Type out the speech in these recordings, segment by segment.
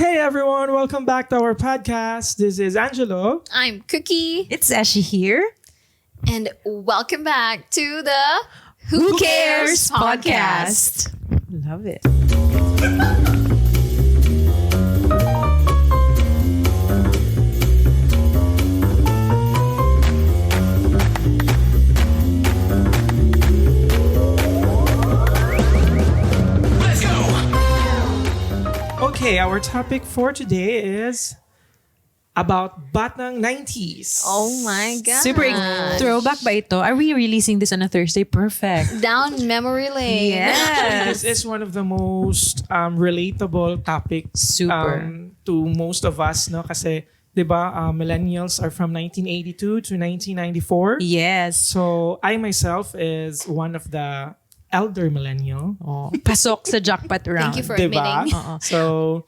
Hey everyone, welcome back to our podcast. This is Angelo. I'm Cookie. It's Ashi here. And welcome back to the Who Cares podcast. Love it. Okay, our topic for today is about Batang 90s. Oh my God. Super throwback ba ito? Are we releasing this on a Thursday? Perfect. Down memory lane. This is one of the most relatable topics Super. To most of us, no? Kasi, di ba, millennials are from 1982 to 1994. Yes. So, I myself is one of the elder millennial. Oh, pasok sa jackpot round. Thank you for Diba? admitting. So,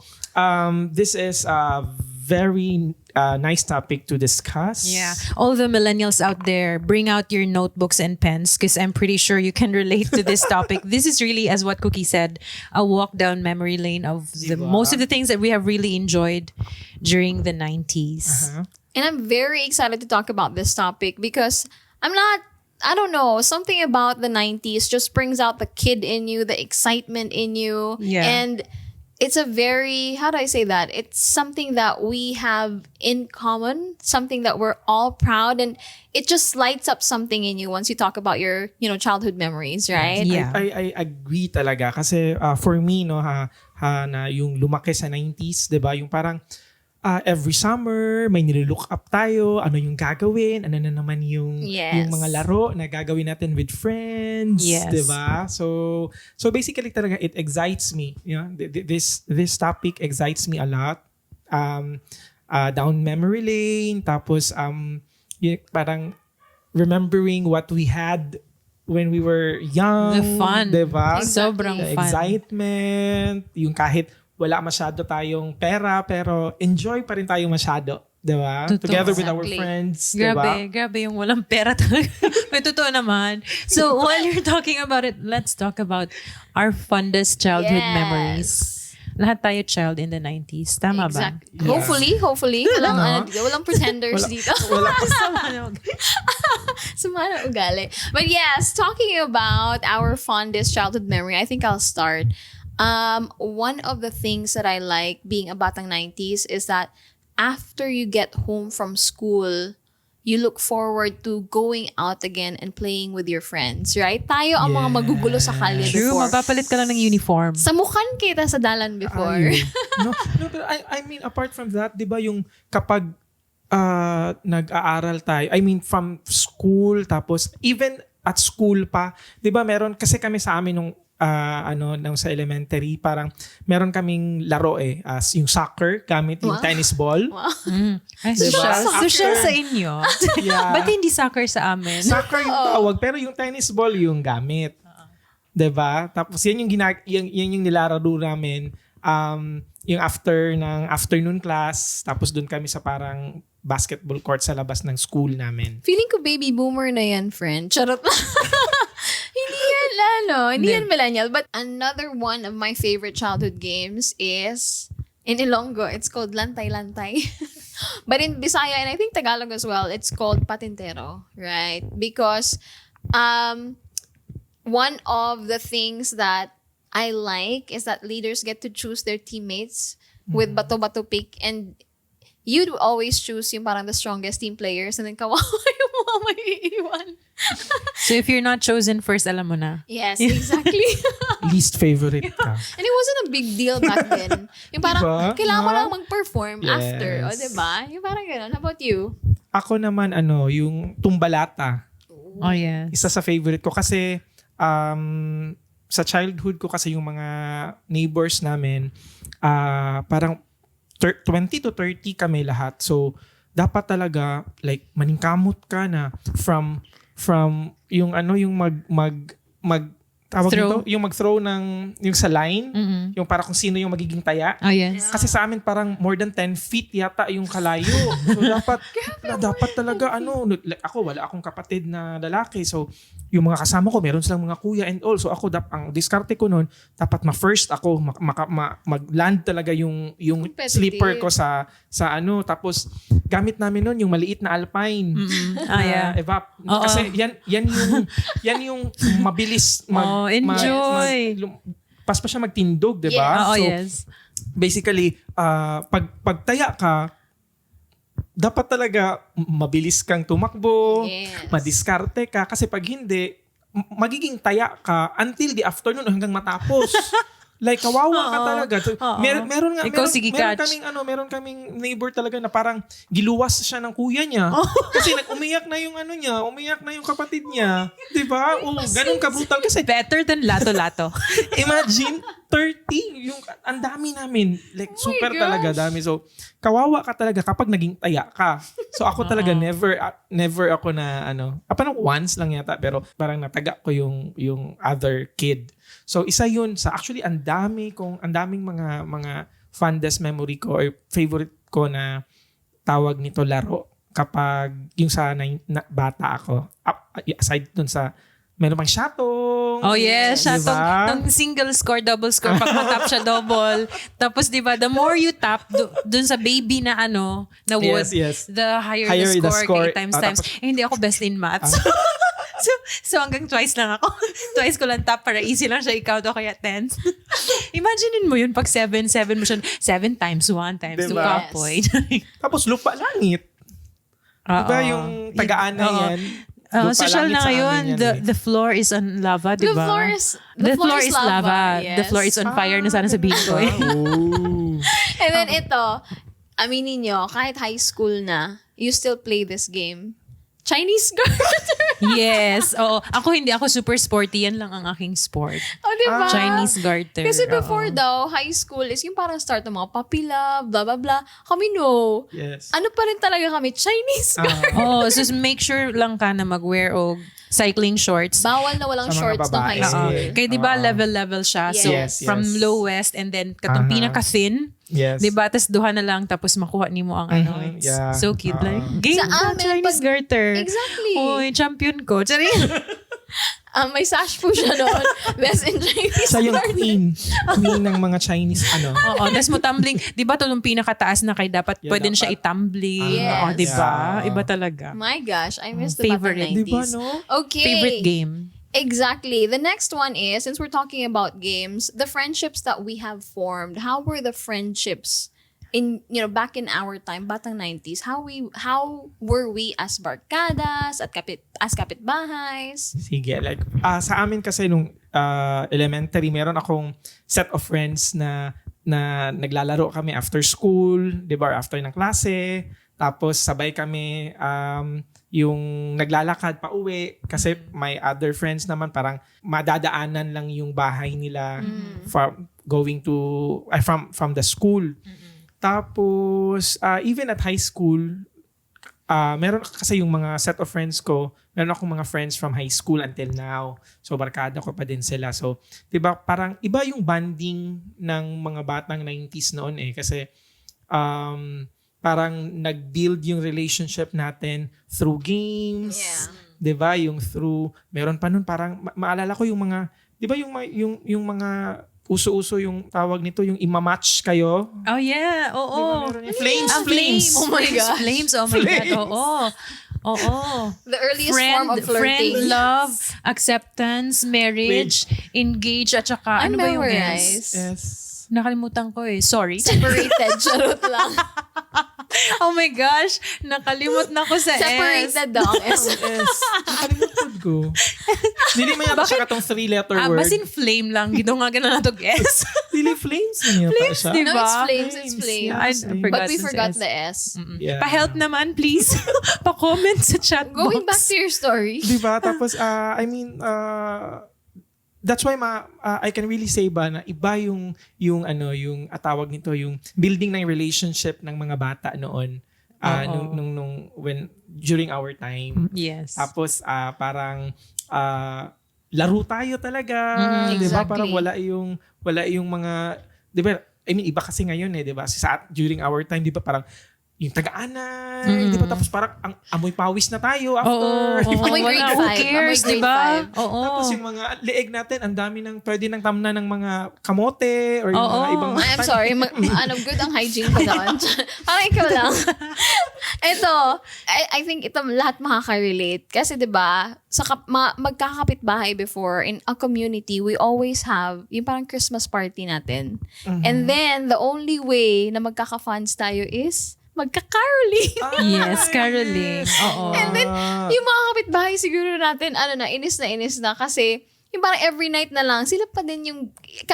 this is a very nice topic to discuss. Yeah. All the millennials out there, bring out your notebooks and pens because I'm pretty sure you can relate to this topic. This is really, as what Cookie said, a walk down memory lane of most of the things that we have really enjoyed during the 90s. And I'm very excited to talk about this topic because I don't know, something about the 90s just brings out the kid in you, the excitement in you. Yeah. And it's a very, how do I say that? It's something that we have in common, something that we're all proud, and it just lights up something in you once you talk about your, childhood memories, right? Yeah. I agree talaga kasi for me no na yung lumaki sa 90s, 'di ba? Yung parang every summer may nilook up tayo, ano yung gagawin, ano na naman yung mga laro na gagawin natin with friends, Yes. 'di ba? So basically talaga it excites me. This topic excites me a lot. Down memory lane, tapos parang remembering what we had when we were young, The fun. 'di ba? Exactly. Sobrang The fun. excitement, yung kahit wala masyado tayong pera pero enjoy pa rin tayo masyado, 'di ba? Totoo. Together with our Exactly. friends, 'di ba? Grabe yung walang pera talaga. May totoo naman. So while you're talking about it, let's talk about our fondest childhood Yes. memories. Lahat tayo child in the 90s. Tama ba? Exactly. Hopefully. Walang pretenders dito. Sama na ugali. But yes, talking about our fondest childhood memory, I think I'll start. One of the things that I like being a Batang 90s is that after you get home from school, you look forward to going out again and playing with your friends, right? Tayo ang mga magugulo sa kalye True, before. mapapalit ka lang ng uniform. Samukhan kita sa dalan before. Ayun. No, pero I mean apart from that, 'di ba yung kapag nag-aaral tayo, I mean from school tapos even at school pa, 'di ba meron kasi kami sa amin nung nung sa elementary, parang meron kaming laro as yung soccer gamit yung tennis ball. Wow. Ay, Diba? social sa inyo. Yeah. Ba't hindi soccer sa amin? Soccer yung tawag, pero yung tennis ball yung gamit. 'Di ba? Tapos yan yung nilalaro namin yung after ng afternoon class, tapos doon kami sa parang basketball court sa labas ng school namin. Feeling ko baby boomer na yan, friend. Charot. Hindi yan millennial. But another one of my favorite childhood games is in Ilonggo. It's called Lantay-Lantay. But in Bisaya and I think Tagalog as well, it's called Patintero, right? Because one of the things that I like is that leaders get to choose their teammates with bato-bato pick, and you'd always choose yung parang the strongest team players, and then kawawa yung mga maiiwan. So if you're not chosen first, alam mo na. Yes, exactly. Least favorite ka. And it wasn't a big deal back then. Yung parang, Diba? kailangan ko No? lang mag-perform Yes. after. O, diba? Yung parang gano'n. How about you? Ako naman yung tumbalata. Oh, yes. Isa sa favorite ko kasi sa childhood ko kasi yung mga neighbors namin parang 20 to 30 kami lahat. So dapat talaga like maningkamot ka na from yung yung tawag Throw. nito, yung mag-throw ng yung sa line, yung para kung sino yung magiging taya. Oh, yes. Kasi sa amin parang more than 10 feet yata yung kalayo. So dapat talaga like, ako wala akong kapatid na lalaki. So yung mga kasama ko, meron silang mga kuya and all. So ako, ang diskarte ko noon, dapat ma-first ako, mag-land talaga yung Competitive. sleeper ko sa ano. Tapos, gamit namin noon yung maliit na Alpine. Yeah. Evap. Oo. Kasi yan yung mabilis enjoy. pas pa siya magtindog, di ba? Oo, So, yes. basically, pagtaya ka, dapat talaga mabilis kang tumakbo, Yes. madiskarte ka. Kasi pag hindi, magiging taya ka until the afternoon hanggang matapos. Like, kawawa ka talaga. So, meron Ikaw, sige, catch. meron kaming neighbor talaga na parang giluwas siya ng kuya niya. Kasi umiyak na yung umiyak na yung kapatid niya. Diba? Ganun ka-brutal. Kasi Better than lato-lato. imagine, 30, yung ang dami namin. Like, super gosh. talaga dami. So, kawawa ka talaga kapag naging taya ka. So, ako talaga never ako na parang once lang yata, pero parang nataga ko yung other kid. So, isa yun sa actually ang daming mga fondest memory ko or favorite ko na tawag nito laro kapag yung sa bata ako. Aside dun sa meron pang shatong. Oh yes, Diba? Nung single score, double score, pag matap siya double. Tapos diba, the more you tap dun sa baby na na wood, Yes. the higher Higher the the score, score. times. Tapos- Hindi ako best in maths. So hanggang twice lang ako. Twice ko lang tap para easy lang siya i-count o kaya tens. Imaginein mo yun pag 7 mo siya, 7 times 1 times 2 Diba? kapoy. Tapos lupa langit. Diba yung tagaan na yan? Lupa Social langit na sa amin ngayon, yan the floor is on lava, The diba? floor is lava. The floor is on fire na sana sabihin ko eh. Oh. And then ito, aminin nyo, kahit high school na, you still play this game. Chinese garter. Yes. Oo. Hindi ako super sporty. Yan lang ang aking sport. O, diba? Chinese garter. Kasi Oo. before daw, high school is yung parang start ng mga puppy love, blah, blah, blah. Kami no. Yes. Ano pa rin talaga kami? Chinese garter. So make sure lang ka na mag-wear o cycling shorts. Bawal na walang Sa mga shorts ng high babae. school. Kaya di ba level siya? So Yes. from lowest and then katong pinaka-thin. Yes. Di ba? Tapos duha na lang tapos makuha ni mo ang It's Yeah. so cute. Like, game Sa na amin, Chinese pag- garter. Exactly. Oy, champion ko. Charing. May sash po siya noon. Best in Chinese Siya yung garter. queen ng mga Chinese Oo, tapos mo tumbling. Di ba ito yung pinakataas na kay dapat Yeah, pwede siya dapat. i-tumbling. Yes. Oo, di ba? Yeah. Iba talaga. My gosh, I miss the Favorite. Batang 90s. Di ba, no? Okay. Favorite game. Exactly. The next one is, since we're talking about games, the friendships that we have formed. How were the friendships in back in our time, Batang 90s? How were we as barkadas, as kapitbahays? Sige. Like, sa amin kasi nung elementary, meron akong set of friends na naglalaro kami after school, di ba? Or after ng klase. Tapos sabay kami yung naglalakad pa uwi kasi my other friends naman parang madadaanan lang yung bahay nila from going to from the school. Tapos even at high school, meron kasi yung mga set of friends ko, meron akong mga friends from high school until now. So barkada ko pa din sila. So 'di ba parang iba yung bonding ng mga batang 90s noon kasi parang nag-build yung relationship natin through games. Yeah. 'Di ba? Yung through meron pa nun parang maalala ko yung mga 'di ba yung mga uso-uso yung tawag nito yung ima-match kayo. Oh yeah, oo. Diba, meron yung flames, Ang flames. Oh my gosh. Flames, oh my God, oo. Oo. The earliest form of flirting. Friend, love, acceptance, marriage, engage, at saka, ano ba yung Memorize. S? Yes. Nakalimutan ko eh. Sorry. Separated. Charot lang. Oh my gosh. Nakalimut na ko sa S. Separated daw. Yes. Nakalimutan ko. Dili man yata siya katong 3-letter word. Basin flame lang. Gito nga ganun na to guess. Dili flames na yata siya. di No, ba? it's flames. It's flames. I forgot But we the forgot S. the S. Yeah. Pa-help naman, please. Pa-comment sa chat Going back box. to your story. Diba? Tapos, that's why I can really say ba na iba yung tawag nito, yung building ng relationship ng mga bata noon. When during our time. Yes. Tapos parang laro tayo talaga, 'di ba? Exactly. Parang wala yung mga 'di ba? I mean, iba kasi ngayon 'di ba? During our time 'di ba parang yung taga-anay, di ba? Tapos parang ang amoy pawis na tayo after. Oo. Amoy grade Who 5. cares, Amoy grade diba? 5. Oo. Tapos yung mga leeg natin, ang dami ng pwede nang tamna ng mga kamote or yung Oo. mga ibang I'm sorry. Good ang hygiene ko doon. Parang ikaw lang. Ito, I think ito lahat makaka-relate. Kasi 'di ba sa magkakapit-bahay before in a community, we always have yung parang Christmas party natin. And then, the only way na magkaka-funds tayo is magka-caroling. Yes, caroling. Oo. And then, yung mga kapitbahay siguro natin, inis na kasi yung parang every night na lang, sila pa din yung,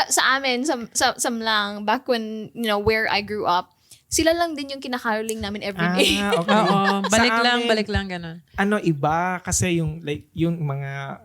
sa amin, sa Mlang, back when, where I grew up, sila lang din yung kinakaroling namin every day. Okay. Oo. Sa amin, Balik lang, ganun. Iba kasi yung mga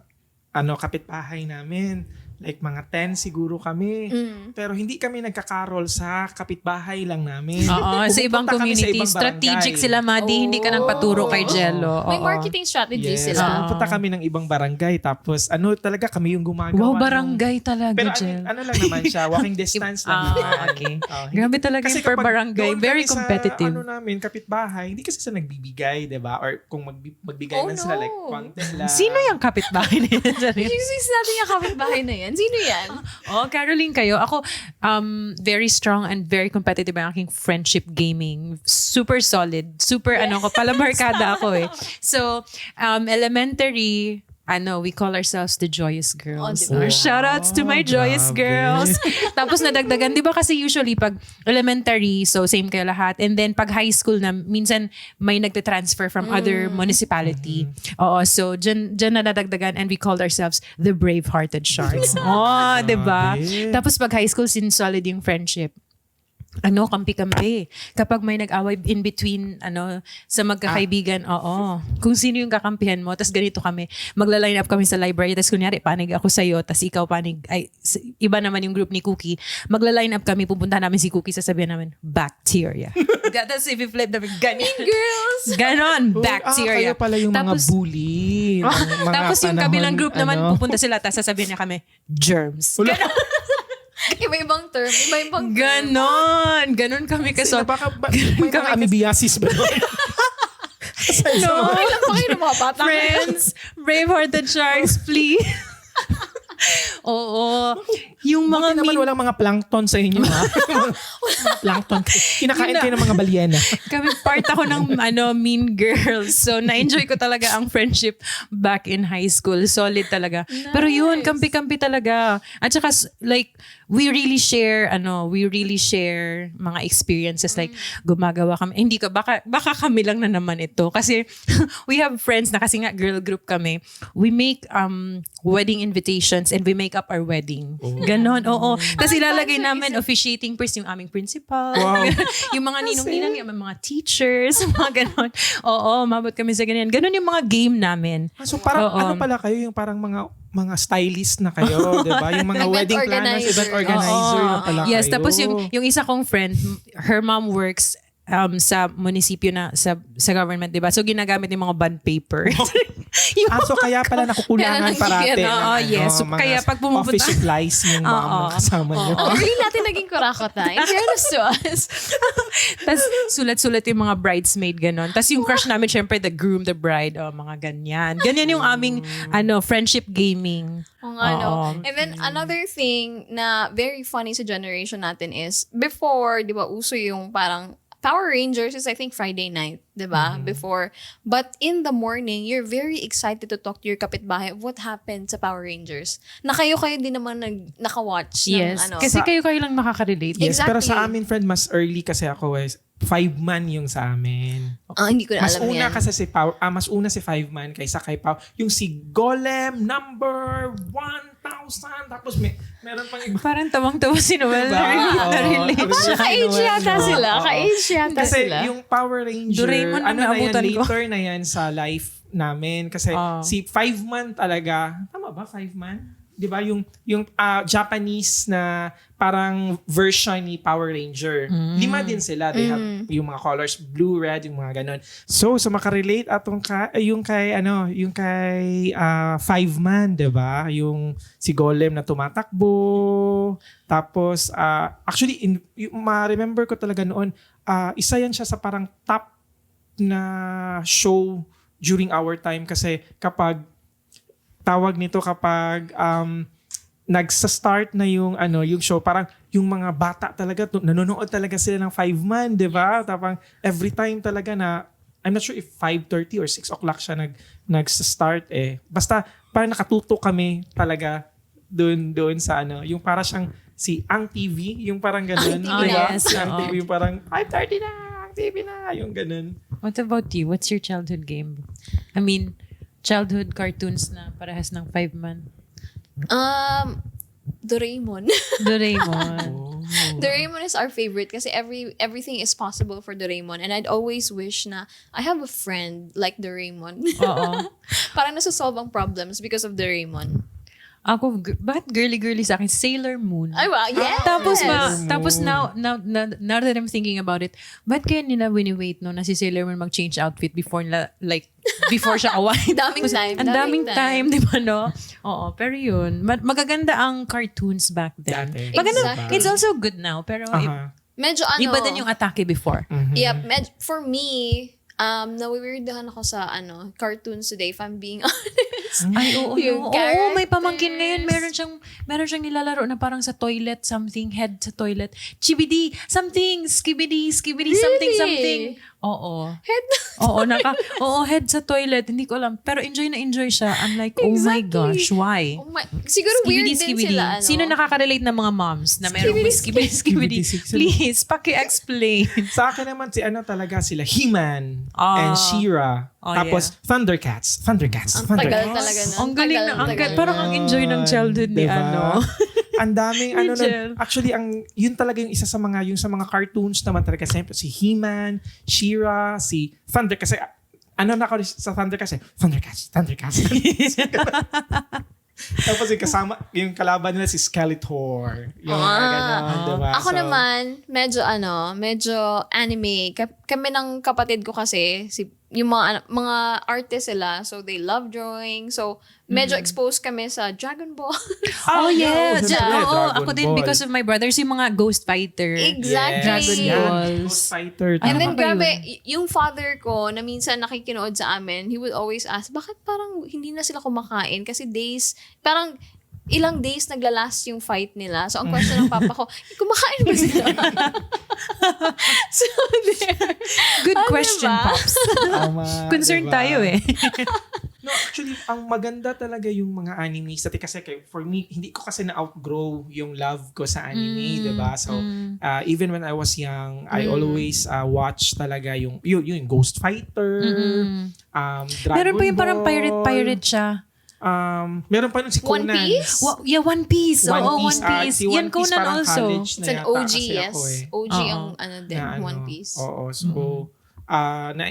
kapitbahay namin. Like mga 10 siguro kami. Pero hindi kami nagkakarol sa kapitbahay lang namin. Oo, sa ibang Pumupunta kami sa community. ibang Strategic barangay. sila, Madi. Hindi ka nang paturo kay Jello. May Oo. marketing strategy Yes. sila. Pupunta kami ng ibang barangay. Tapos talaga kami yung gumagawa. Wow, barangay talaga, Pero Jel. lang naman siya. Walking distance lang naman. Okay. Hindi- Grabe talaga kasi yung per kapag barangay. doon Very kami competitive. Sa namin, kapitbahay, hindi kasi sa nagbibigay, di ba? Or kung magbigay Oh, man sila, no. like, konti lang. Sino yung kapitbahay na yan? Yung natin yung kapitbahay na yan. Sino yan? Oh, Caroline kayo. Ako, very strong and very competitive ang aking friendship gaming. Super solid. Super, palamarkada ako eh. So, elementary, we call ourselves the Joyous Girls. Oh, diba? Shoutouts to my Joyous grabe. Girls. Tapos nadagdagan, di ba kasi usually pag elementary, so same kayo lahat. And then pag high school na, minsan may nagte-transfer from other municipality. Oo, so dyan na nadagdagan and we called ourselves the Brave-Hearted Sharks. Oh, di ba? Grabe. Tapos pag high school, solid yung friendship. Kampi-kampi. Kapag may nag-away in between, sa magkakaibigan, oo. Kung sino yung kakampihan mo, tas ganito kami, magla-line up kami sa library, tas kunyari, panig ako sa'yo, tas ikaw panig, iba naman yung group ni Cookie, magla-line up kami, pupunta namin si Cookie, sasabihin namin, bacteria. Tapos if you flip namin, ganyan. Girls! Ganon, Kayo bacteria. pala yung Tapos- mga bully. ng mga Tapos yung kabilang group naman, ano. pupunta sila, tas sasabihin niya kami, germs. Wala. Iba-ibang term. Iba-ibang term. Ganon kami Kasi kaso. may mga amoebiasis ba doon? No. Okay lang pa kayo ng mga bata. Friends, brave-hearted sharks, please. Oo. Yung mga Buti naman walang mga plankton sa inyo, ha? Plankton. Kinakain kayo ng mga balyena. Kami part ako ng Mean Girls. So na-enjoy ko talaga ang friendship back in high school. Solid talaga. Pero yun, kampi-kampi talaga. At saka like we really share mga experiences like gumagawa kami. Hindi ko baka kami lang na naman ito kasi we have friends na kasi nga girl group kami. We make wedding invitations and we make up our wedding. Ganon, oo. Tapos ilalagay namin officiating person yung aming principal. Wow. Yung mga ninong-ninang, yung mga teachers, mga ganon. Oo, mabot kami sa ganyan. Ganon yung mga game namin. So parang Oo. pala kayo, yung parang mga stylist na kayo, di ba? Yung mga Event wedding planners, organizer. event organizer na pala Yes, kayo. tapos yung isa kong friend, her mom works sa munisipyo na sa government, 'di ba? So ginagamit yung mga bond paper. So kaya pala nakukulangan Kaya parate. nagigyan, oo, yes. So, mga kaya pag pumupunta- office supplies yung mga Oo. kasama niyo. Really natin naging kurakota. In fairness to us. Tapos sulat-sulat yung mga bridesmaid ganon. Tapos yung crush namin syempre the groom, the bride, mga ganyan. Ganyan yung aming friendship gaming. Oo nga, no? Oo. And then, another thing na very funny sa generation natin is, before, di ba, uso yung parang, Power Rangers is, I think, Friday night, di ba? Before. But in the morning, you're very excited to talk to your kapitbahay of what happened sa Power Rangers. Na kayo din naman naka-watch Yes. ng Kasi kayo lang makaka-relate. Yes, pero Exactly. sa amin, friend, mas early kasi ako is 5-man yung sa amin. Hindi ko na Mas alam una yan. kasi mas una si 5-man kaysa kay Pau. Yung si Golem number 1,000. Tapos meron pang iba. Parang tawang-tawa si Noel. Diba? Oo. Na-relate Tapos siya. Ka-age yata Oo. sila. Oo. Ka-age yata Kasi sila. yung Power Ranger, Doraemon ang na yan, naabutan ko. later na yan sa life namin. Kasi si 5-man talaga, tama ba 5-man? 'di ba, yung Japanese na parang version ni Power Ranger. 5 din sila. They have yung mga colors blue, red, yung mga ganon. So makarelate atong yung kay Five Man, 'di ba? Yung si Golem na tumatakbo. Tapos actually ma-remember ko talaga noon, isa yan siya sa parang top na show during our time kasi kapag nagsa-start na yung show, parang yung mga bata talaga nanonood talaga sila ng Five Man, 'di ba? Tapang every time talaga na I'm not sure if 5:30 or 6 o'clock siya nagsa-start eh. Basta parang nakatutok kami talaga doon sa yung para siyang si Ang TV, yung parang ganun. Ang TV na. Si Ang Oo. TV, yung parang 5:30 na, Ang TV na, yung ganun. What about you? What's your childhood game? I mean, childhood cartoons na parehas ng Five Man. Doraemon. Doraemon. Doraemon is our favorite kasi everything is possible for Doraemon, and I'd always wish na I have a friend like Doraemon. Oo. Parang nasusolve ang problems because of Doraemon. Ako, bakit girly-girly sa akin? Sailor Moon. Ay, wow, yes! Tapos now that I'm thinking about it, ba't kaya nila wini-wait no na si Sailor Moon mag-change outfit before siya kawain? Daming time. Ang daming time, di ba no? Oo, pero yun. Magaganda ang cartoons back then. Dati. Maganda, Exactly. it's also good now, pero Medyo iba din yung atake before. Yep, for me, nawiwirdahan ako sa cartoons today, if I'm being honest. Ay, oo, Yung no. Oo, may pamangkin characters. ngayon. Meron siyang nilalaro na parang sa toilet, something, head sa toilet. Chibidi, something, skibidi, something. Oo. Head. Oo, head sa toilet. Hindi ko alam. Pero enjoy siya. I'm like, oh my Exactly. gosh, why? Oh my, siguro weird din sila. Sino nakaka-relate na mga moms na merong skibidi? Please, paki-explain. Sa akin naman talaga sila He-Man Ah. and She-Ra. Oh, Tapos Thundercats. Ang tagal talaga nun. Ang galing na, parang ang enjoy ng childhood ni Diba? Ang daming Mitchell. nun. Actually, yun talaga yung isa sa mga cartoons naman talaga. Siyempre, si He-Man, She-Ra, si Thunder. Kasi, ako sa Thunder kasi, Thundercats. Tapos yung kalaban nila si Skeletor. Yung gano'n, diba? Ako naman, medyo anime. Kami ng kapatid ko kasi, yung mga artist sila, so they love drawing. So, medyo exposed kami sa Dragon Ball. Oh, yes. Siyempre, Oo, Dragon ako din Ball. because of my brothers, yung mga Ghost Fighter. Exactly. Dragon Yan, Balls. Ghost Fighter. And then, ba yun? grabe, yung father ko, na minsan nakikinood sa amin, he would always ask, bakit parang hindi na sila kumakain? Kasi parang ilang days naglalast yung fight nila. So, ang question ng papa ko, kumakain ba sila? So, there. Good question, diba? Pops. Concerned diba? tayo eh. No, actually, ang maganda talaga yung mga anime. Kasi for me, hindi ko kasi na-outgrow yung love ko sa anime, diba? So, even when I was young, I always watch talaga yung Ghost Fighter, Dragon Meron pa yung parang Ball. pirate siya. Meron pa nun si One Conan. Piece? One Piece. One Oo, Piece. One Piece. Si One Yan Piece Conan parang also. college na It's an yata OG, kasi yes. ako eh. OG Oo. ang din, Na One Piece. Oo. So,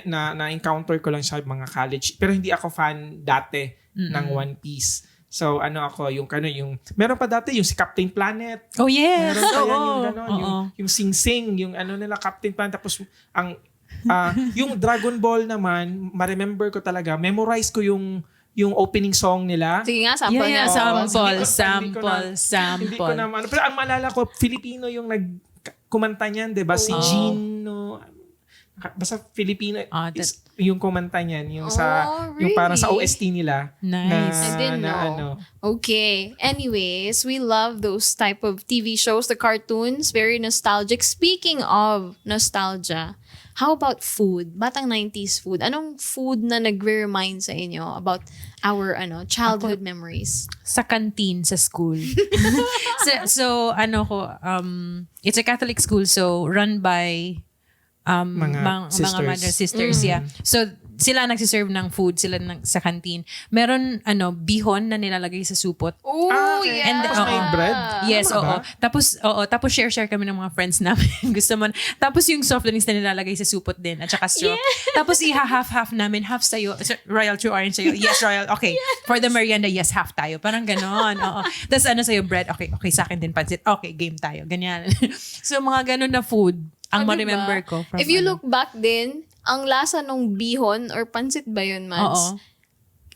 na-encounter ko lang siya mga college. Pero hindi ako fan dati ng One Piece. So, meron pa dati yung si Captain Planet. Oh, yes. Meron pa yan Oo. yung gano'n, yung Sing Sing, yung nila Captain Planet. Tapos, yung Dragon Ball naman, ma-remember ko talaga, memorize ko yung opening song nila. Sige nga, sample Yeah, nga. Hindi ko na, pero ang maalala ko, Filipino yung kumanta niyan, di ba? Si Gino. Basta Filipino. Yung kumanta niyan. Yung yung parang sa really? OST nila. Nice. I didn't know. Okay. Anyways, we love those type of TV shows, the cartoons, very nostalgic. Speaking of nostalgia, how about food? Batang 90s food. Anong food na nagre-remind sa inyo about our childhood memories? Sa canteen sa school. so it's a Catholic school, so run by Mga sisters. mother sisters, yeah. So sila nagsiserve ng food, sila sa canteen. Meron, bihon na nilalagay sa supot. Oh, okay. yeah. And Tapos may bread? Yes, Tama ba? Tapos share kami ng mga friends namin. Gusto mo. Tapos yung soft drinks na nilalagay sa supot din at saka straw. Tapos iha-half namin. Half sa'yo. Royal True Orange sa'yo. Yes, Royal. Okay. Yes. For the merienda, yes, half tayo. Parang ganon. Oo. Tapos sa'yo, bread. Okay, sa akin din pansit. Okay, game tayo. Ganyan. So mga ganon na food ang ma-remember ko. From, If you look back din, ang lasa nung bihon or pansit ba yun, Mads? Oo.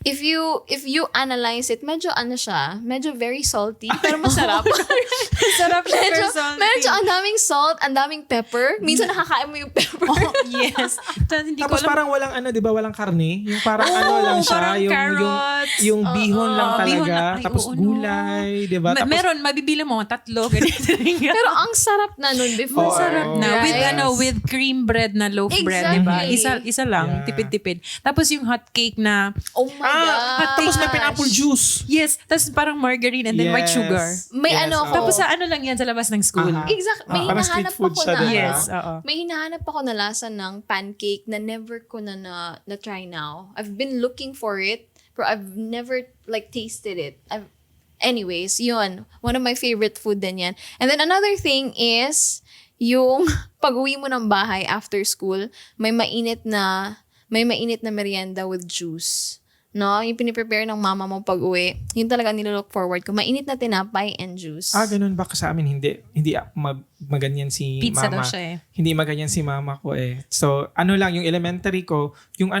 If you analyze it, medyo medyo very salty, pero masarap. Sarap siya, medyo, pero salty. medyo ang daming salt, ang daming pepper. Minsan nakakain mo yung pepper. Yes. Hindi Tapos ko alam. parang walang di ba, walang karne? Yung parang lang siya, parang yung carrots. yung bihon lang talaga, Bihon lang. Ay, tapos oo, no. gulay, di ba? Tapos Meron, mabibili mo, 3, ganito. Pero ang sarap na nun before. Sarap na. Right? With cream bread na loaf bread, di ba? Exactly. Isa lang, Yeah. tipid-tipid. Tapos yung hot cake na, Oh my God. tapos may pineapple juice. yes, tapos parang margarine and then white Yes. sugar. May Yes, ano oo. ako. Tapos sa lang yan, sa labas ng school. Aha. Exact. May Parang street hinahanap food ako siya, na. diba? Yes, oo. May hinahanap ako na lasa ng pancake na never ko na try now. I've been looking for it, but I've never tasted it. Anyways, yun. One of my favorite food din yan. And then another thing is, yung pag-uwi mo ng bahay after school, may mainit na merienda with juice. No? Yung piniprepare ng mama mo pag-uwi, yun talaga nilolook forward ko. Mainit na tinapay and juice. Ganun ba sa amin? Hindi maganyan si Pizza mama. daw siya eh. Hindi maganyan si mama ko eh. So, lang, yung elementary ko, yung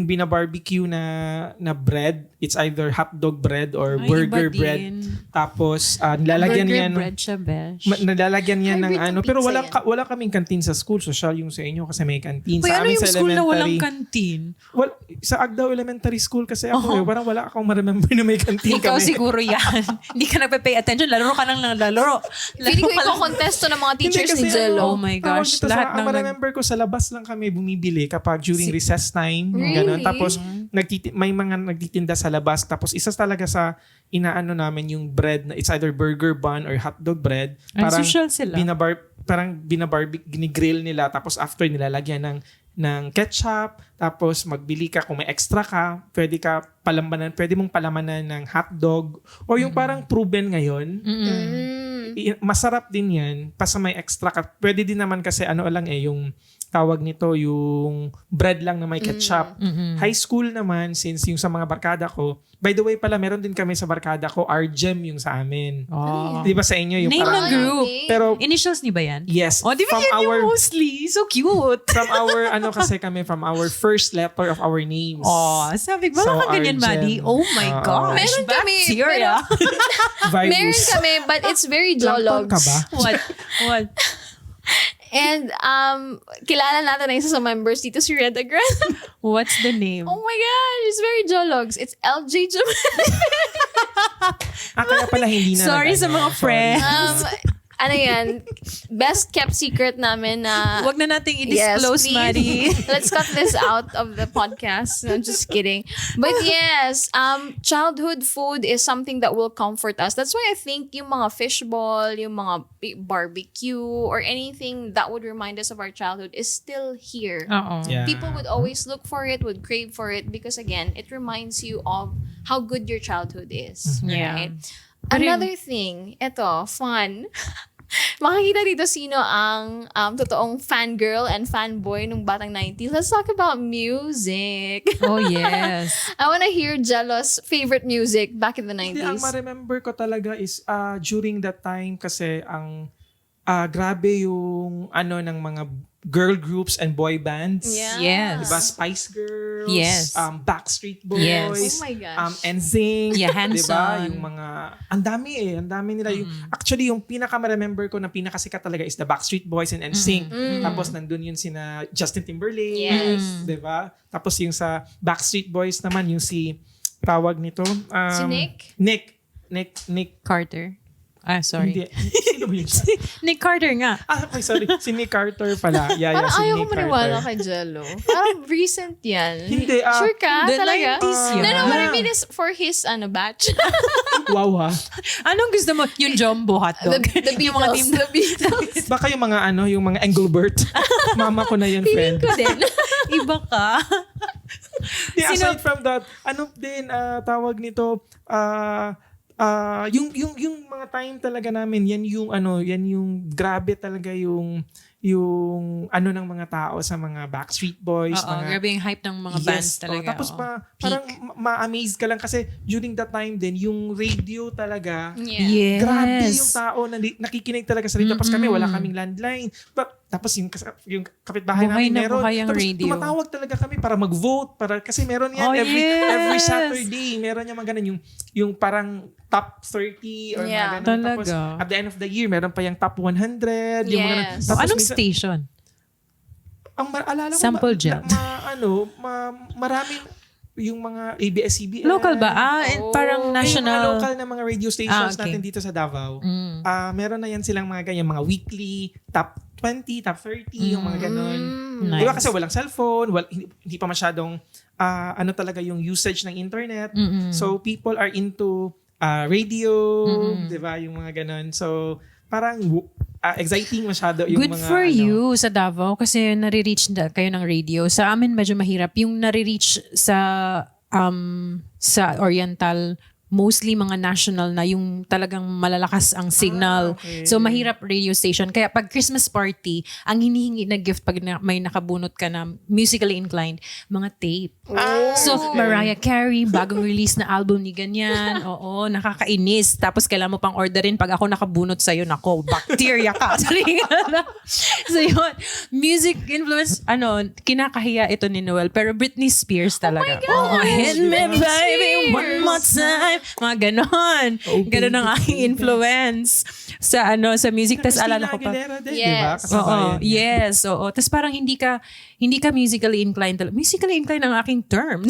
bina-barbecue na bread, it's either hotdog bread or Ay, burger iba bread. din. Tapos, nilalagyan Burger yan, bread siya, besh. nilalagyan yan ng Hybrid ng pero pizza wala kaming canteen sa school. Social yung sa inyo kasi may canteen. Uy, Sa ano amin yung sa school na walang elementary, canteen? sa Agdao Elementary School kasi ako parang wala akong ma-remember na may canteen Ikaw kami. siguro yan. Hindi ka nagpe-pay attention. Lalaro ka lang ng lalaro. Feeling ko iko-contesto ng mga teachers ni Jello. Oh my tawag gosh, dito lahat ang ng ma-remember ko sa labas lang kami bumibili kapag during recess time. Really? Ganun. Tapos may mga nagtitinda sa labas. Tapos isa talaga sa inaano namin yung bread na it's either burger bun or hotdog bread. Ay, social sila. Ginigrill nila. Tapos after nilalagyan ng ketchup. Tapos magbili ka kung may extra ka. Pwede mong palamanan ng hotdog. O yung parang proven ngayon. Masarap din yan. Basta may extra ka. Pwede din naman kasi yung tawag nito, yung bread lang na may ketchup. High school naman, since yung sa mga barkada ko, by the way pala, meron din kami sa barkada ko, RGEM yung sa amin. Oh. Di ba sa inyo yung Name parang... ng group. Pero, Initials niyo ba yan? yes. Oh, di ba yan yung mostly? So cute. From our, kasi kami, from our first letter of our names. Oh, sabi, baka So, ka ganyan, RGEM. Maddie. Oh my gosh. Meron kami, Bacteria. Meron kami, but it's very Langtol ka jologs. ba? What? And kilala natin na isa sa members dito, si Red Agran. What's the name? Oh my gosh, it's very jologs. It's LJ Jamal. Kaya pala hindi na Sorry sa mga friends. Ano yan? Best kept secret namin na... Wag na nating i-disclose, please. Maddie. Let's cut this out of the podcast. I'm just kidding. But yes, childhood food is something that will comfort us. That's why I think yung mga fishball, yung mga barbecue, or anything that would remind us of our childhood is still here. Oo. Yeah. People would always look for it, would crave for it, because again, it reminds you of how good your childhood is. Yeah. Right? Another thing, ito, fun. Makikita dito sino ang totoong fangirl and fanboy nung Batang 90s. Let's talk about music. Oh, yes. I wanna hear Jello's favorite music back in the Hindi, ang 90s. ma-remember ko talaga is during that time kasi ang grabe yung ng mga girl groups and boy bands. Yeah. Yes. Diba? Spice Girls. Yes. Backstreet Boys. Yes. Oh my gosh. NSYNC. Yeah, Diba? Hanson. Yung mga, ang dami nila. Actually, yung pinaka-remember ko na pinakasikat talaga is the Backstreet Boys and NSYNC. Tapos nandun yun sina Justin Timberlake. Yes. Diba? Tapos yung sa Backstreet Boys naman, yung tawag nito. Si Nick? Nick. Carter. Sorry. Hindi. Sino ba yun siya? Nick Carter nga. Okay, sorry. Si Nick Carter pala. Yeah, Parang si ayaw ko Nick maniwala Carter. kay Jello. Parang recent yan. Hindi, Sure ka? the Talaga? 90s yan. No, what I mean is for his batch. Wow, ha? Anong gusto mo? Yung Jumbo hotdog. the Yung mga Beatles. team The Beatles. Baka yung mga Engelbert. Mama ko na yun, friend. Ko din. Iba ka. Aside from that, ano din tawag nito, yung mga time talaga namin, yan yung grabe talaga yung ano ng mga tao sa mga Backstreet Boys, Oo, mga grabe yung hype ng mga bands talaga. tapos oo. parang ma-amaze ka lang kasi during that time din, yung radio talaga, Yeah. Yes. grabe yung tao na nakikinig talaga sa radio. Tapos kami, wala kaming landline. Tapos yung kapitbahay Buhay namin na meron. buhay ang Tapos radio. tumatawag talaga kami para mag-vote. Kasi meron yan Oh, every yes. Saturday. Meron yung mga ganun. Yung parang top 30 or Yeah. mga ganun. Tapos Talaga. at the end of the year, meron pa yung top 100. Yung mga ganun. Yes. So, Tapos anong minsan- station? ang alala ko, Sample jet. maraming yung mga ABS-CBN. Local ba? Parang Yung mga national. local na mga radio stations okay. natin dito sa Davao. Mm. Meron na yan silang mga ganyan, mga weekly, top 20, top 30, yung mga ganun. Nice. Di ba kasi walang cellphone, hindi pa masyadong ano talaga yung usage ng internet. So people are into radio, di ba? Yung mga ganun. So parang exciting masyado yung Good mga for you sa Davao kasi nare-reach na kayo ng radio. Sa amin medyo mahirap. Yung nare-reach sa Oriental, mostly mga national na yung talagang malalakas ang signal. Okay. So mahirap radio station. Kaya pag Christmas party, ang hinihingi na gift pag may nakabunot ka na musically inclined, mga tape. So, okay. Mariah Carey, bagong release na album ni ganyan. Oo, nakakainis. Tapos kailangan mo pang orderin pag ako nakabunot sa'yo, nako, bacteria ka. So yun, music influence, kinakahiya ito ni Noel. Pero Britney Spears talaga. Oh my gosh, Hit me Britney baby Spears. one more time. Mga ganon. Okay. Ganon ang aking influence sa music. Tapos Christina alala ko pa. Aguilera din, Yes. di ba? Oo, Kasabayan niya. yes, oo. Tapos parang hindi ka musically inclined. Musically inclined ang aking term.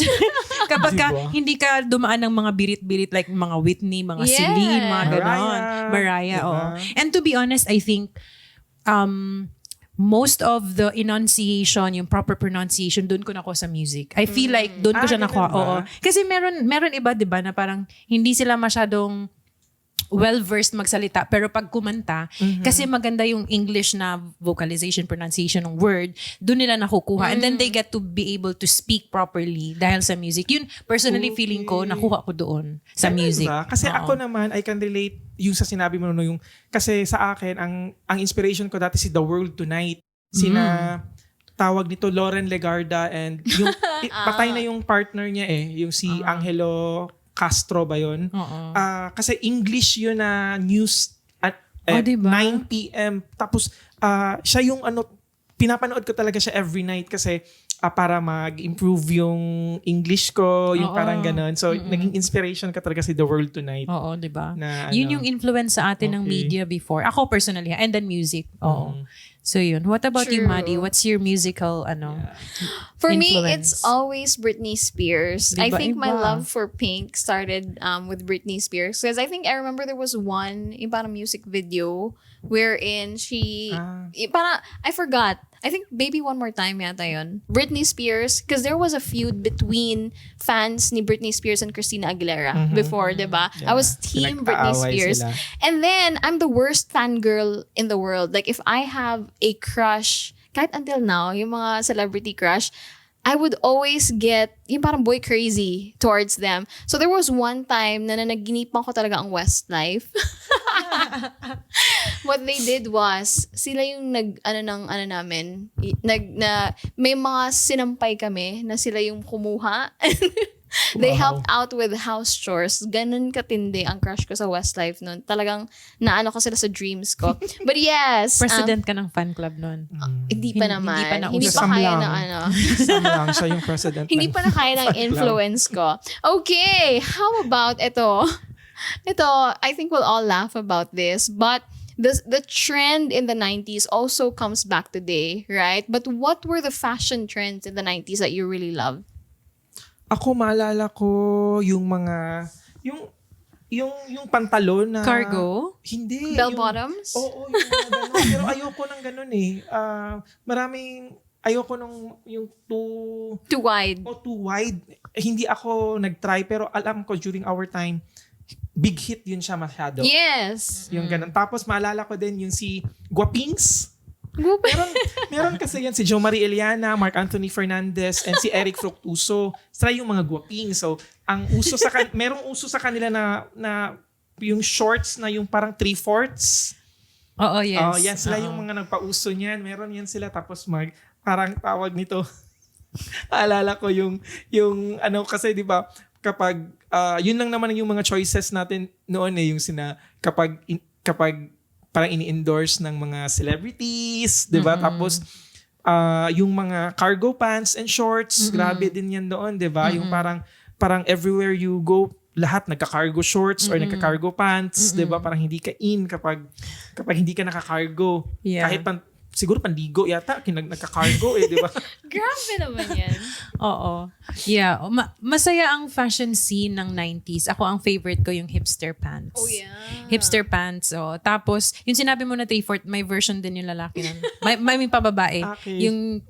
Kapag ka, Diba? hindi ka dumaan ng mga birit-birit like mga Whitney, mga Yes. Celine, mga ganon. Diba? Mariah, oo. And to be honest, I think most of the enunciation, yung proper pronunciation, doon ko nakuha sa music. I feel like doon ko siya ganun nakuha. ba? Oo. Kasi meron iba, 'di ba, na parang hindi sila masyadong well-versed magsalita. Pero pag kumanta, kasi maganda yung English na vocalization, pronunciation ng word, doon nila nakukuha. And then they get to be able to speak properly dahil sa music. Yun, personally feeling ko, nakuha ko doon sa Ganun music. ba? Kasi Oo. ako naman, I can relate yung sa sinabi mo yung kasi sa akin, ang inspiration ko dati si The World Tonight. Tawag nito Lauren Legarda and yung patay na yung partner niya yung si Angelo Castro ba yun? Oo. Kasi English yun na news at diba? 9 p.m. Tapos siya yung pinapanood ko talaga siya every night kasi para mag-improve yung English ko, yung Oo. parang ganun. So, naging inspiration ka talaga si The World Tonight. Oo, di ba? Na, Yun yung influence sa atin ng Okay. media before. Ako personally, and then music. Oo. So yun. What about you, True. Maddie? What's your musical, For me, influence? it's always Britney Spears. I Diba? think my Iba. love for Pink started with Britney Spears. Because I think I remember there was one, yung parang music video wherein she, I forgot. I think Baby One More Time yata yun. Britney Spears, because there was a feud between fans ni Britney Spears and Christina Aguilera before, diba? I was team Britney Pinagkaaway Spears. sila. And then, I'm the worst fangirl in the world. Like, if I have a crush, kahit until now, yung mga celebrity crush, I would always get yung parang boy crazy towards them. So, there was one time na nanaginipan ko talaga ang Westlife. What they did was, sila yung namin, may mga sinampay kami na sila yung kumuha. They helped out with house chores. Ganun katindi ang crush ko sa Westlife nun. Talagang naano ko sila sa dreams ko. But yes. President ka ng fan club nun. Hindi pa naman. Hindi pa nauso. Hindi pa Sam kaya lang. ng Sam lang siya yung president. Hindi pa na kaya ng influence ko. Okay, how about ito? Ito, I think we'll all laugh about this, but the trend in the 90s also comes back today, right? But what were the fashion trends in the 90s that you really love? Ako maalala ko yung mga yung pantalon na Cargo? Hindi. Bell yung- bottoms? Oo, yung mga ganun. Pero ayoko ng ganun ayoko nung yung Too wide. too wide. Hindi ako nag-try pero alam ko during our time, big hit yun siya masyado. Yes. Yung ganun. Tapos maalala ko din yung si Guapings. Meron kasi yan si Jo Marie Eliana, Mark Anthony Fernandez, and si Eric Fructuso. Sila yung mga guwaping. So, ang uso merong uso sa kanila na yung shorts na yung parang 3/4. Oo, yes. Oh, yan sila yung mga nagpauso niyan. Meron yan sila tapos parang tawag nito. Alala ko yung ano kasi 'di ba kapag yun lang naman yung mga choices natin noon yung kapag parang ini-endorse ng mga celebrities, 'di ba? Tapos yung mga cargo pants and shorts, grabe din yan doon, 'di ba? Yung parang everywhere you go, lahat nagka-cargo shorts or nagka-cargo pants, 'di ba? Parang hindi ka in kapag hindi ka naka-cargo. Yeah. Kahit siguro pandigo yata nagka-cargo 'di ba? Grabe naman yan. Oo. Yeah. Masaya ang fashion scene ng 90s. Ako, ang favorite ko yung hipster pants. Oh, yeah. Hipster pants. Oh. Tapos, yung sinabi mo na 3/4, may version din yung lalaki nun. may pababae. Okay. Yung,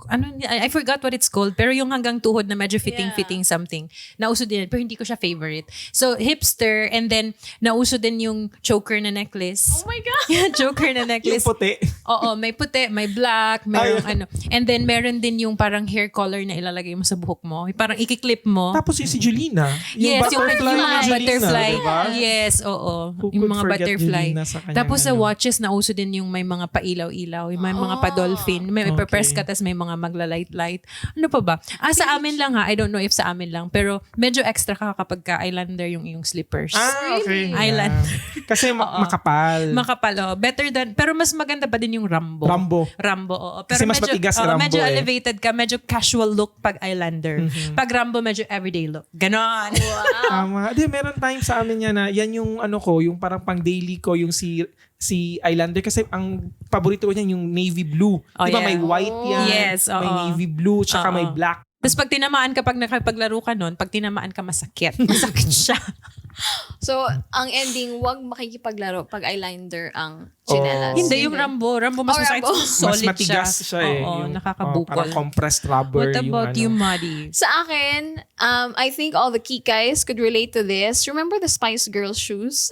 I forgot what it's called, pero yung hanggang tuhod na medyo fitting something. Nauso din, pero hindi ko siya favorite. So, hipster, and then, nauso din yung choker na necklace. Oh my God! Yeah, choker na Yung necklace. puti. Oo, may puti, may black, merong ano. And then meron din yung parang hair color na ilalagay mo sa buhok mo. Parang ikiklip mo. Tapos yung si Julina. Yes, yung ni butterfly. Julina, diba? Yes, oo. Who Yung could mga forget butterfly. Julina sa kanyang Tapos sa ano? watches, nauso din yung may mga pailaw-ilaw. Yung may mga pa-dolphin. May Okay. press ka, tapos may mga magla-light-light. Ano pa ba? Sa amin lang ha. I don't know if sa amin lang. Pero medyo extra ka kapag ka-islander yung iyong slippers. Okay. Island. Kasi makapal. Makapal, oh. Better than, pero mas maganda pa din yung Rambo. Rambo, oo. Pero Kasi mas matigas si Rambo medyo eh. elevated ka, medyo casual look pag Islander. Pag Rambo, medyo everyday look. Ganon. Tama. Di, meron time sa amin yan na yan yung ano ko, yung parang pang daily ko, yung si Islander. Kasi ang paborito ko niyan yung navy blue. Oh, Di ba yeah. may white yan? Yes, May oo. navy blue, tsaka Oo. may black. Tapos pag tinamaan ka, pag nakapaglaro ka nun, pag tinamaan ka, masakit. Masakit siya. So, ang ending, wag makikipaglaro pag eyeliner ang chinelas. Hindi, yung Rambo. Rambo, mas masakit. Rambo. Solid Mas matigas siya eh. Oo, Yung, nakakabukol. parang compressed rubber. What about yung you, Muddy? Sa akin, I think all the Kikais could relate to this. Remember the Spice Girls shoes?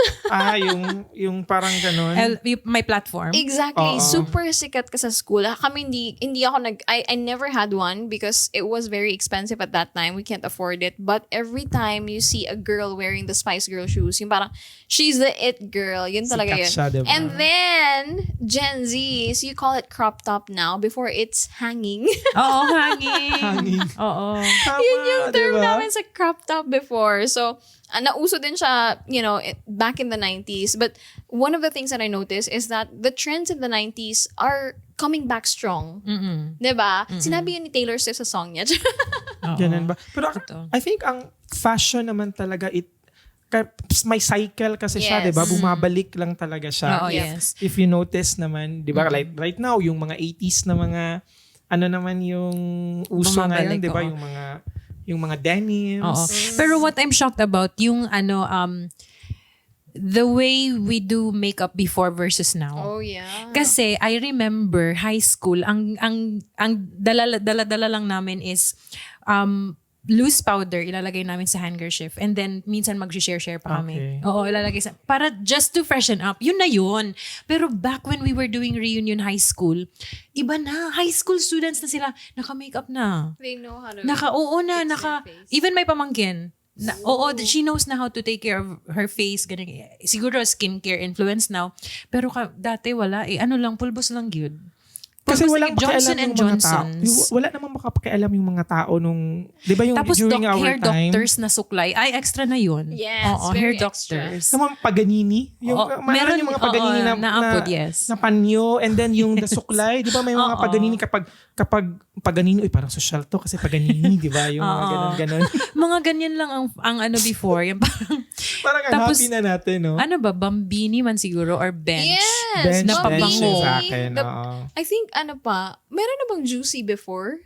yung parang ganun. My platform. Exactly. Oo. Super sikat ka sa school. Kami hindi ako I never had one because it was very expensive at that time. We can't afford it. But every time you see a girl wearing the Spice Girl shoes, yung parang, she's the it girl. Yun talaga Sikat yun. siya, diba? And then, Gen Zs, you call it crop top now before it's hanging. Oo, hanging. Hanging. Oo. Tama, Yun yung term diba? namin sa crop top before. So, nauso din siya, back in the 90s. But one of the things that I noticed is that the trends in the 90s are coming back strong. Diba? Sinabi yun ni Taylor Swift sa song niya. Oo. Ganun ba? Pero Totoo. I think ang fashion naman talaga, may cycle kasi siya, Yes. 'di ba? Bumabalik lang talaga siya. Oo, Yeah. yes. If you notice naman, 'di ba? Like right now, yung mga 80s na mga ano naman yung uso ngayon, Bumabalik, 'di ba? oo. Yung mga denims. Oo. Pero what I'm shocked about, yung the way we do makeup before versus now. Oh, yeah. Kasi I remember high school, ang dala lang namin is loose powder ilalagay namin sa handkerchief, and then minsan mag-share pa kami. Okay. Oo, ilalagay para just to freshen up. Yun na yun. Pero back when we were doing reunion high school, iba na. High school students na sila, naka-makeup na. They know how to fix their face. Even may pamangkin. She knows na how to take care of her face. Ganun. Siguro skincare influence now. Pero dati wala eh. Ano lang, pulbos lang yun. Kasi Pulbos walang lang, pakialam yung mga tao. Johnsons. Wala namang makapakialam yung mga tao nung, di ba yung Tapos during our hair time? doctors na suklay. Ay, extra na yun. Yes, Oo, very hair extra. doctors. Naman Paganini. Yung, Oo, meron yung mga Paganini oo, na-ampod, yes. na panyo, and then yung the suklay. Di ba may mga Oo. Paganini kapag Paganini, parang social to kasi Paganini, di ba? Yung mga Oo. ganon. Mga ganyan lang ang ano before. Yung parang, Parang ang Tapos, happy na natin, no? ano ba, Bambini man siguro or Bench? Yes! Bench, na bench pabango. sa akin. Oo. I think, meron na bang Juicy before?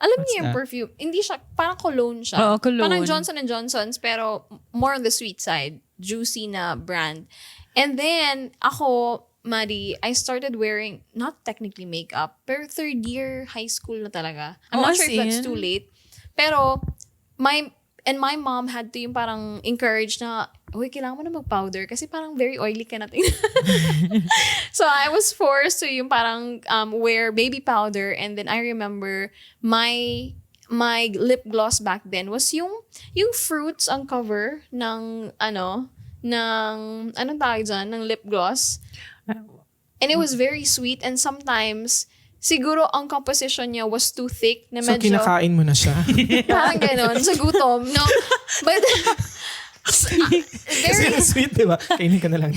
Alam What's niyo yung that? perfume? Hindi siya, parang cologne siya. Oo, cologne. Parang Johnson & Johnson's, pero more on the sweet side. Juicy na brand. And then, ako, Maddie, I started wearing, not technically makeup, pero third year high school na talaga. I'm Oh, not as sure if that's in? too late. Pero, my mom had to yung parang encourage na, uy, kailangan mo na mag-powder kasi parang very oily ka natin. So I was forced to yung parang wear baby powder, and then I remember my lip gloss back then was yung fruits ang cover ng anong tawag dyan, ng lip gloss. And it was very sweet, and sometimes siguro ang composition niya was too thick na So, medyo kinakain mo na siya? parang ganon sa gutom. No, but Kasi very sweet, di ba? Kainin ka na lang.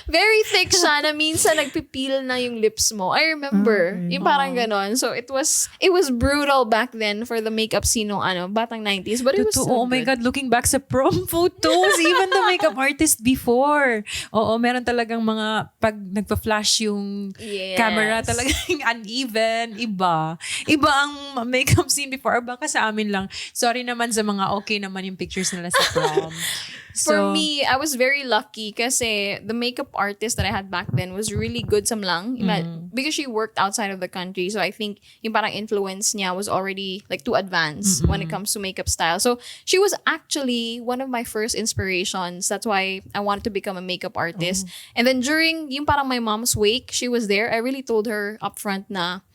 very thick siya na minsan nagpipil na yung lips mo. I remember. Okay. Yung parang ganon. So it was brutal back then for the makeup scene ng Batang 90s. But it was Totoo, so oh my good. God, looking back sa prom photos, even the makeup artist before. Oo, meron talagang mga, pag nagpa-flash yung Yes. camera, talagang uneven, iba. Iba ang makeup scene before. Baka sa amin lang. Sorry naman sa mga okay naman yung pictures nila sa prom. For me, I was very lucky kasi the makeup artist that I had back then was really good samlang. Because she worked outside of the country. So I think yung parang influence niya was already like too advanced when it comes to makeup style. So she was actually one of my first inspirations. That's why I wanted to become a makeup artist. And then during yung parang my mom's wake, she was there. I really told her upfront na,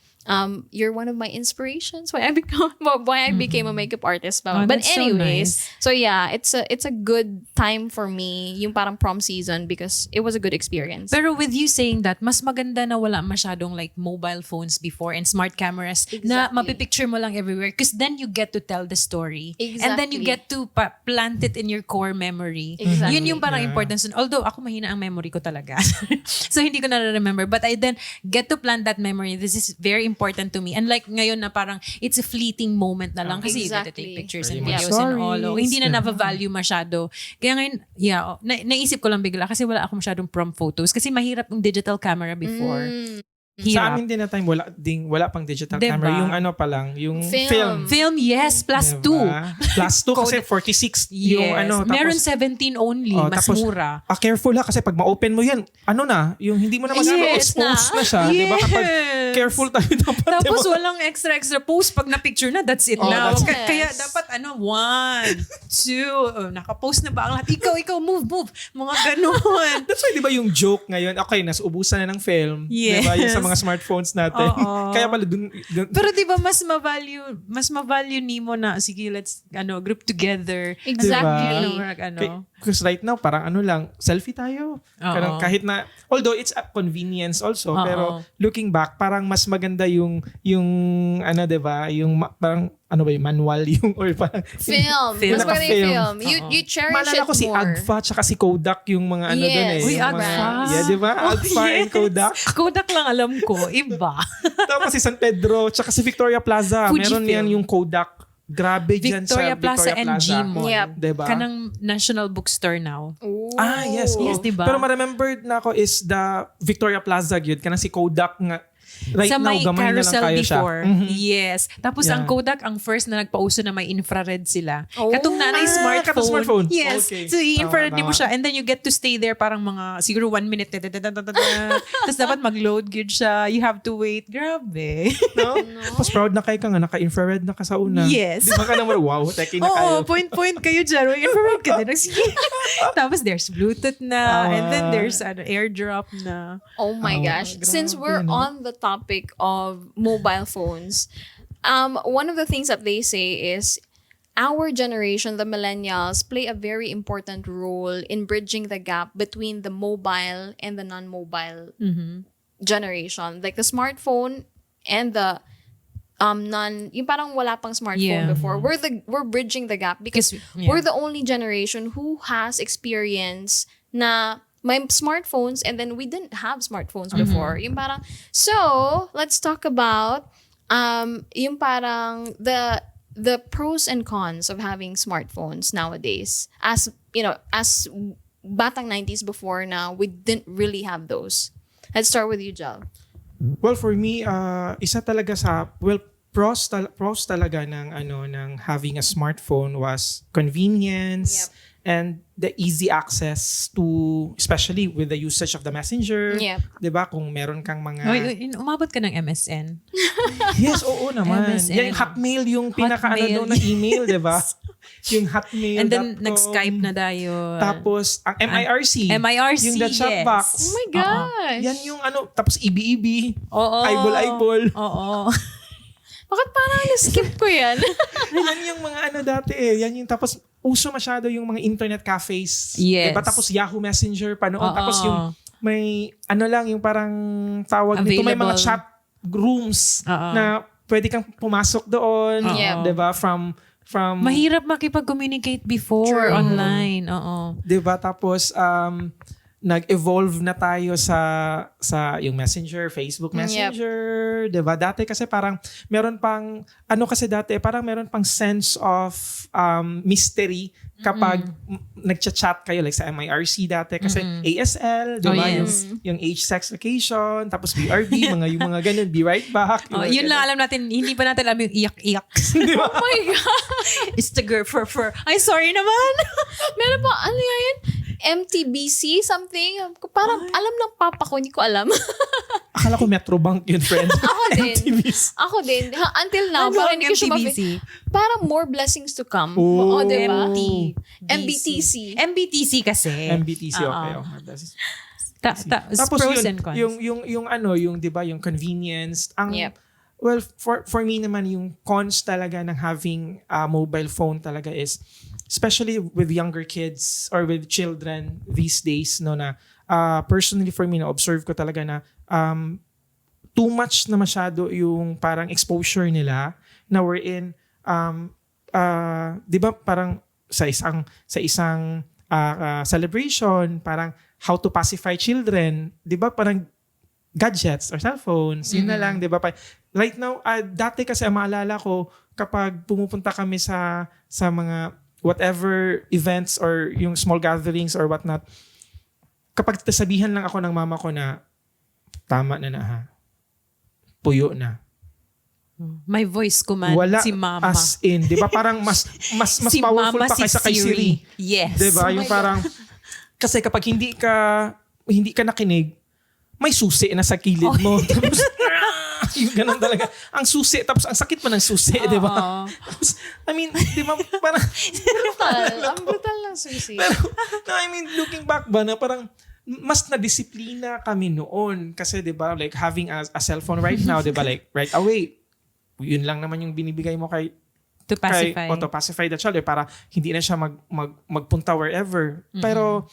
you're one of my inspirations. Why I became a makeup artist. Oh, But that's so anyways, nice. so yeah, it's a good time for me, yung parang prom season, because it was a good experience. Pero with you saying that, mas maganda na wala masyadong like mobile phones before and smart cameras na Exactly. mapipicture mo lang everywhere, because then you get to tell the story. And then you Exactly. get to plant it in your core memory. Exactly. Yun yung parang importance. Although ako mahina ang memory ko talaga. So hindi ko na-remember. But I then get to plant that memory. This is very important to me. And like ngayon na parang it's a fleeting moment na lang kasi you get to take Exactly. pictures Pwede and videos and mag-stories, all. Oh, hindi na diba? na-value masyado. Kaya ngayon, naisip ko lang bigla kasi wala ako masyadong prom photos kasi mahirap yung digital camera before. Sa Hirap. amin din na time, wala pang digital Diba? camera. Yung ano pa lang, yung Film. film. Film, yes, plus Diba? 2. Plus 2 kasi 46 yung Yes. ano. Tapos, Meron 17 only, oh, mas tapos, mura. careful ha kasi pag ma-open mo yan, ano na, yung hindi mo na Yes expose na. na siya. Di ba? Kapag Yes. careful tayo dapat. Tapos diba? walang extra post pag na-picture na, that's it Oh, na. that's it. Kaya dapat 1, 2, nakapost na ba ang lahat? Ikaw, move. Mga ganun. That's why, di ba yung joke ngayon, okay, nas ubusan na ng film. Yes. Di ba? Yung sa mga smartphones natin. Oo. Kaya pala dun Pero 'di ba mas ma-value nimo na sige let's group together. Exactly. Because right now, parang ano lang, selfie tayo. Parang kahit na, although it's a convenience also, Oo. pero looking back, parang mas maganda yung ano, diba? Yung parang, ano ba yung manual, yung, or parang, Film. Film. Mas maganda yung film. Oo. You cherish maalala it ko si more. Agfa tsaka si Kodak yung mga ano dun eh. Yes. Uy, yung Agfa. mga, yeah, diba? Agfa and Kodak. Kodak lang alam ko, iba. Tapos si San Pedro tsaka si Victoria Plaza. Fujifilm. Meron yan yung Kodak. Grabe dyan sa Victoria Plaza Victoria and Plaza. Gmall. Yep. Diba? Kanang National Bookstore now. Ooh. Yes. Yes, Oo. diba? Pero ma-remember na ako is the Victoria Plaza yun. Kanang si Kodak nga. Right sa now, may gamay na lang carousel kaya before. siya. Mhm. Yes. Tapos Yeah. ang Kodak, ang first na nagpauso na may infrared sila. Oh. Katong nanay katong smartphone. smartphone. Yes. Okay. So i-infrared Tama, mo tama. siya and then you get to stay there parang mga siguro 1 minute. Tapos dapat mag-load good siya. You have to wait. Grabe. No? Tapos proud na kayo ka nga, naka-infrared na ka sa una. Yes. Di ba ka naman, wow, teki na kayo. Oo, point kayo dyan. May infrared ka din. Sige. Tapos there's Bluetooth na and then there's airdrop na. Oh my Oh, gosh. grabe, Since we're no? on the topic of mobile phones, one of the things that they say is our generation, the millennials, play a very important role in bridging the gap between the mobile and the non-mobile generation. Like the smartphone and the yung parang wala pang smartphone Yeah. before. We're bridging the gap because Yeah. we're the only generation who has experience na may smartphones and then we didn't have smartphones before. Yung parang, so, let's talk about yung parang the pros and cons of having smartphones nowadays. As, you know, as batang 90s before now, we didn't really have those. Let's start with you, Jal. Well, for me, isa talaga sa, pros talaga ng having a smartphone was convenience and the easy access to, especially with the usage of the messenger. Yep. 'Di ba? Kung meron kang mga Umabot ka ng MSN. Yes, oo naman. MSN. Yung Hotmail yung pinaka Hotmail. doon na email, 'di ba? yung hotmail.com. And then, nag-Skype na tayo. Tapos, ang MIRC. MIRC, yung the chat yes. box. Oh my gosh. Yan yung ano, tapos EB-EB. Oo. Eyeball. Oo. Bakit parang na-skip ko yan? Yan yung mga ano dati Yan yung tapos uso masyado yung mga internet cafes. Yes. Diba? Tapos Yahoo Messenger pa noon. Oo. Tapos yung may ano lang yung parang tawag nito. May mga Available. chat rooms Oo. na pwede kang pumasok doon. Yeah. Diba? From Mahirap makipag-communicate before True. online. Oo. diba? Tapos nag-evolve na tayo sa yung Messenger, Facebook Messenger, 'di ba? Dati kasi parang meron pang parang meron pang sense of mystery kapag nagcha-chat kayo like sa MIRC dati kasi ASL, 'di Oh, ba? yes. Yung age sex occasion, tapos BRB, yung mga ganun, be right back. Oh, yung mga yun lang ganun. alam natin, hindi pa natin alam yung iyak-iyak. Oh my God. It's the girl for. Ay, sorry naman. Meron pa, ano yan? MTBC something? Parang alam ng papa ko, hindi ko alam. Akala ko Metrobank yun, friend. Ako din. MTVs. Ako din. Until now, Ano parang ang hindi ko siya MTBC? Parang more blessings to come. Oh. Oo, diba? MBTC. MBTC. MBTC kasi. MBTC, okay. Oo. Tapos Pros yun, and cons. yung 'di ba, yung convenience. Yep. Well, for me naman yung cons talaga ng having a mobile phone talaga is especially with younger kids or with children these days no na personally for me na observe ko talaga na too much na masyado yung parang exposure nila na we're in 'di ba parang sa isang celebration parang how to pacify children 'di ba parang gadgets or cellphones yun na lang 'di ba right now dati kasi ang maalala ko kapag pumupunta kami sa mga whatever events or yung small gatherings or whatnot kapag sabihan lang ako ng mama ko na tama na ha puyo na My voice command wala si mama. as in 'di ba parang mas Si powerful mama, pa si kaysa kay Siri. Yes. 'Di ba? Yung my parang kasi kapag hindi ka nakinig, may susi na sa kilid mo. Tapos yung ganun talaga. Ang susi tapos ang sakit pa ng susi, 'di ba? Tapos, I mean, 'di ba parang Brutal. Ang brutal ng susi. pero no, I mean looking back ba na parang mas na-disiplina kami noon kasi 'di ba like having a cellphone right now 'di ba like right away yun lang naman yung binibigay mo kay To pacify. to pacify the child para hindi na siya magpunta wherever. Pero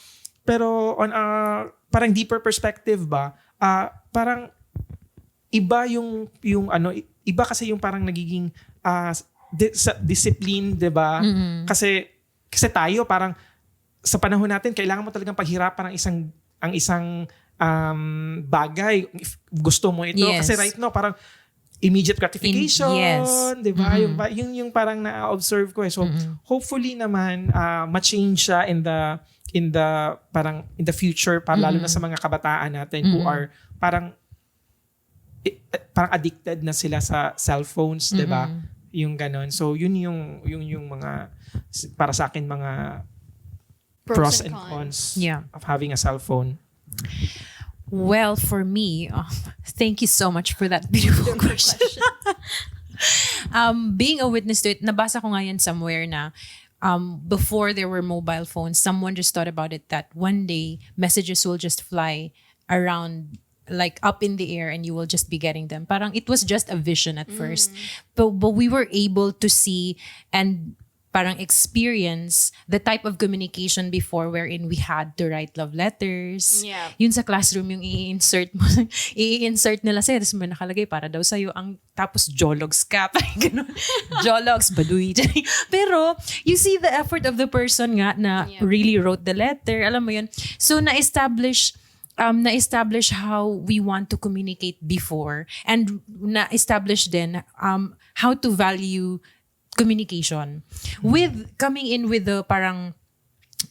on a parang deeper perspective ba, parang iba yung iba kasi yung parang nagiging discipline, 'di ba? Kasi tayo parang sa panahon natin kailangan mo talagang paghirapan ang isang bagay if gusto mo ito Yes. kasi right now parang immediate gratification, Yes. 'di ba? Yung parang na-observe ko eh. So hopefully naman ma-change siya in the future para lalo na sa mga kabataan natin who are parang addicted na sila sa cellphones, 'di ba? Yung ganon. So yun yung mga para sa akin mga pros and cons Yeah. of having a cell phone. Well, for me, thank you so much for that beautiful question. Being a witness to it, nabasa ko nga yan somewhere na before there were mobile phones, someone just thought about it that one day messages will just fly around like up in the air and you will just be getting them. Parang it was just a vision at first. But we were able to see and parang experience the type of communication before wherein we had to write love letters. Yeah. Yun sa classroom yung i-insert mo. I-insert nila sa'yo. Tapos may nakalagay para daw sa'yo ang tapos jologs ka. Ganun. Jologs, baduy. Pero you see the effort of the person nga na really wrote the letter. Alam mo yun. So na-establish how we want to communicate before and na-establish din how to value communication with coming in with the parang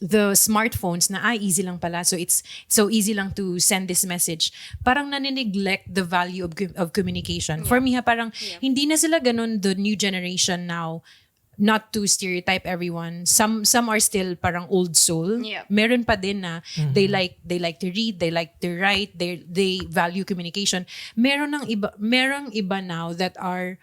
the smartphones na easy lang pala so it's so easy lang to send this message parang nanineglect the value of communication for me parang hindi na sila ganun the new generation now not to stereotype everyone some are still parang old soul meron pa din na they like to read they like to write they value communication merong iba now that are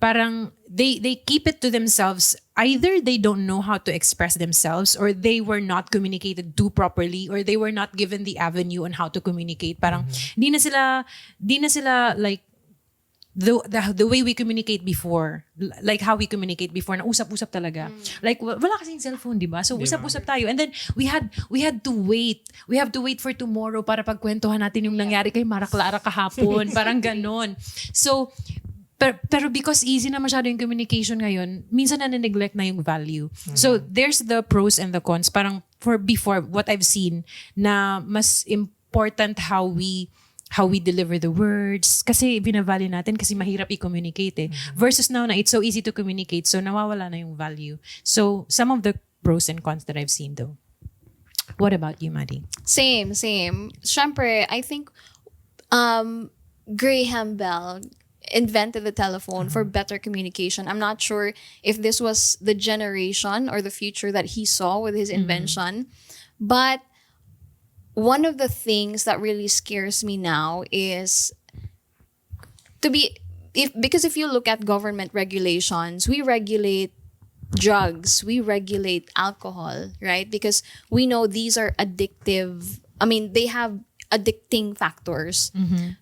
parang they keep it to themselves. Either they don't know how to express themselves, or they were not communicated to properly, or they were not given the avenue on how to communicate. Parang di na sila like the way we communicate before, like how we communicate before, na usap-usap talaga. Like wala kasing cellphone, di ba? So usap-usap tayo, and then we had to wait. We have to wait for tomorrow para pagkwentuhan natin yung nangyari kay Mara Clara kahapon. Parang ganon. So pero because easy na masyado yung communication ngayon, minsan na-neglect na yung value. So there's the pros and the cons. Parang for before, what I've seen, na mas important how we deliver the words. Kasi binavalue natin kasi mahirap i-communicate eh. Versus now na it's so easy to communicate, so nawawala na yung value. So some of the pros and cons that I've seen though. What about you, Maddie? Same. Syempre, I think Graham Bell invented the telephone for better communication. I'm not sure if this was the generation or the future that he saw with his invention, but one of the things that really scares me now is because if you look at government regulations, we regulate drugs, we regulate alcohol, right? Because we know these are addictive. I mean, they have addicting factors.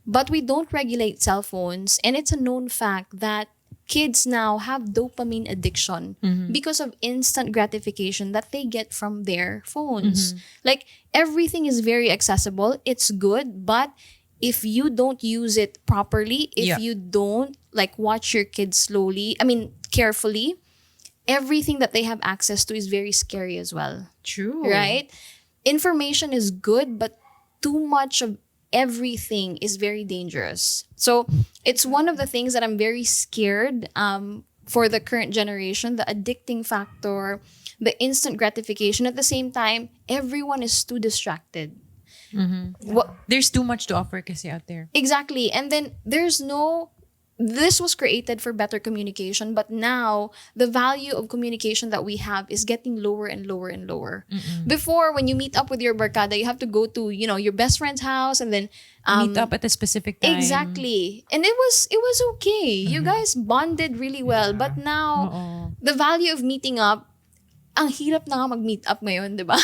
But we don't regulate cell phones, and it's a known fact that kids now have dopamine addiction because of instant gratification that they get from their phones. Like, everything is very accessible, it's good, but if you don't use it properly, if you don't like watch your kids carefully, everything that they have access to is very scary as well. True. Right? Information is good, but too much of everything is very dangerous. So it's one of the things that I'm very scared for the current generation, the addicting factor, the instant gratification. At the same time, everyone is too distracted. There's too much to offer kasi out there. Exactly. And then this was created for better communication, but now the value of communication that we have is getting lower and lower and lower. Before, when you meet up with your barkada, you have to go to, your best friend's house and then Meet up at a specific time. Exactly. And it was okay. You guys bonded really well. But now, the value of meeting up, ang hirap na nga mag-meet up ngayon, di ba?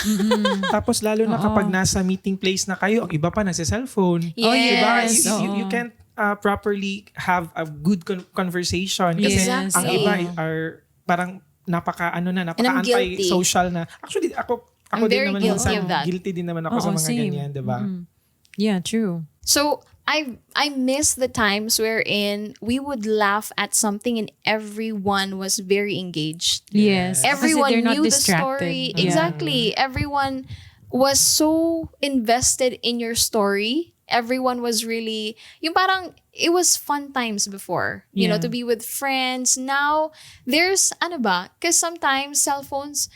Tapos lalo na kapag nasa meeting place na kayo, ang iba pa nasa cellphone. Yes. Diba? You can't properly have a good conversation kasi Yes. ang iba are parang anti-social na. Actually, ako I'm din very naman guilty minsan, of that. guilty din naman ako sa mga same. ganyan, diba? Yeah, true. So I miss the times wherein we would laugh at something and everyone was very engaged. Yes. Everyone Kasi they're not knew the distracted. story. Yeah. Exactly. Everyone was so invested in your story. Everyone was really, it was fun times before, you know, to be with friends. Now, there's, because sometimes cell phones,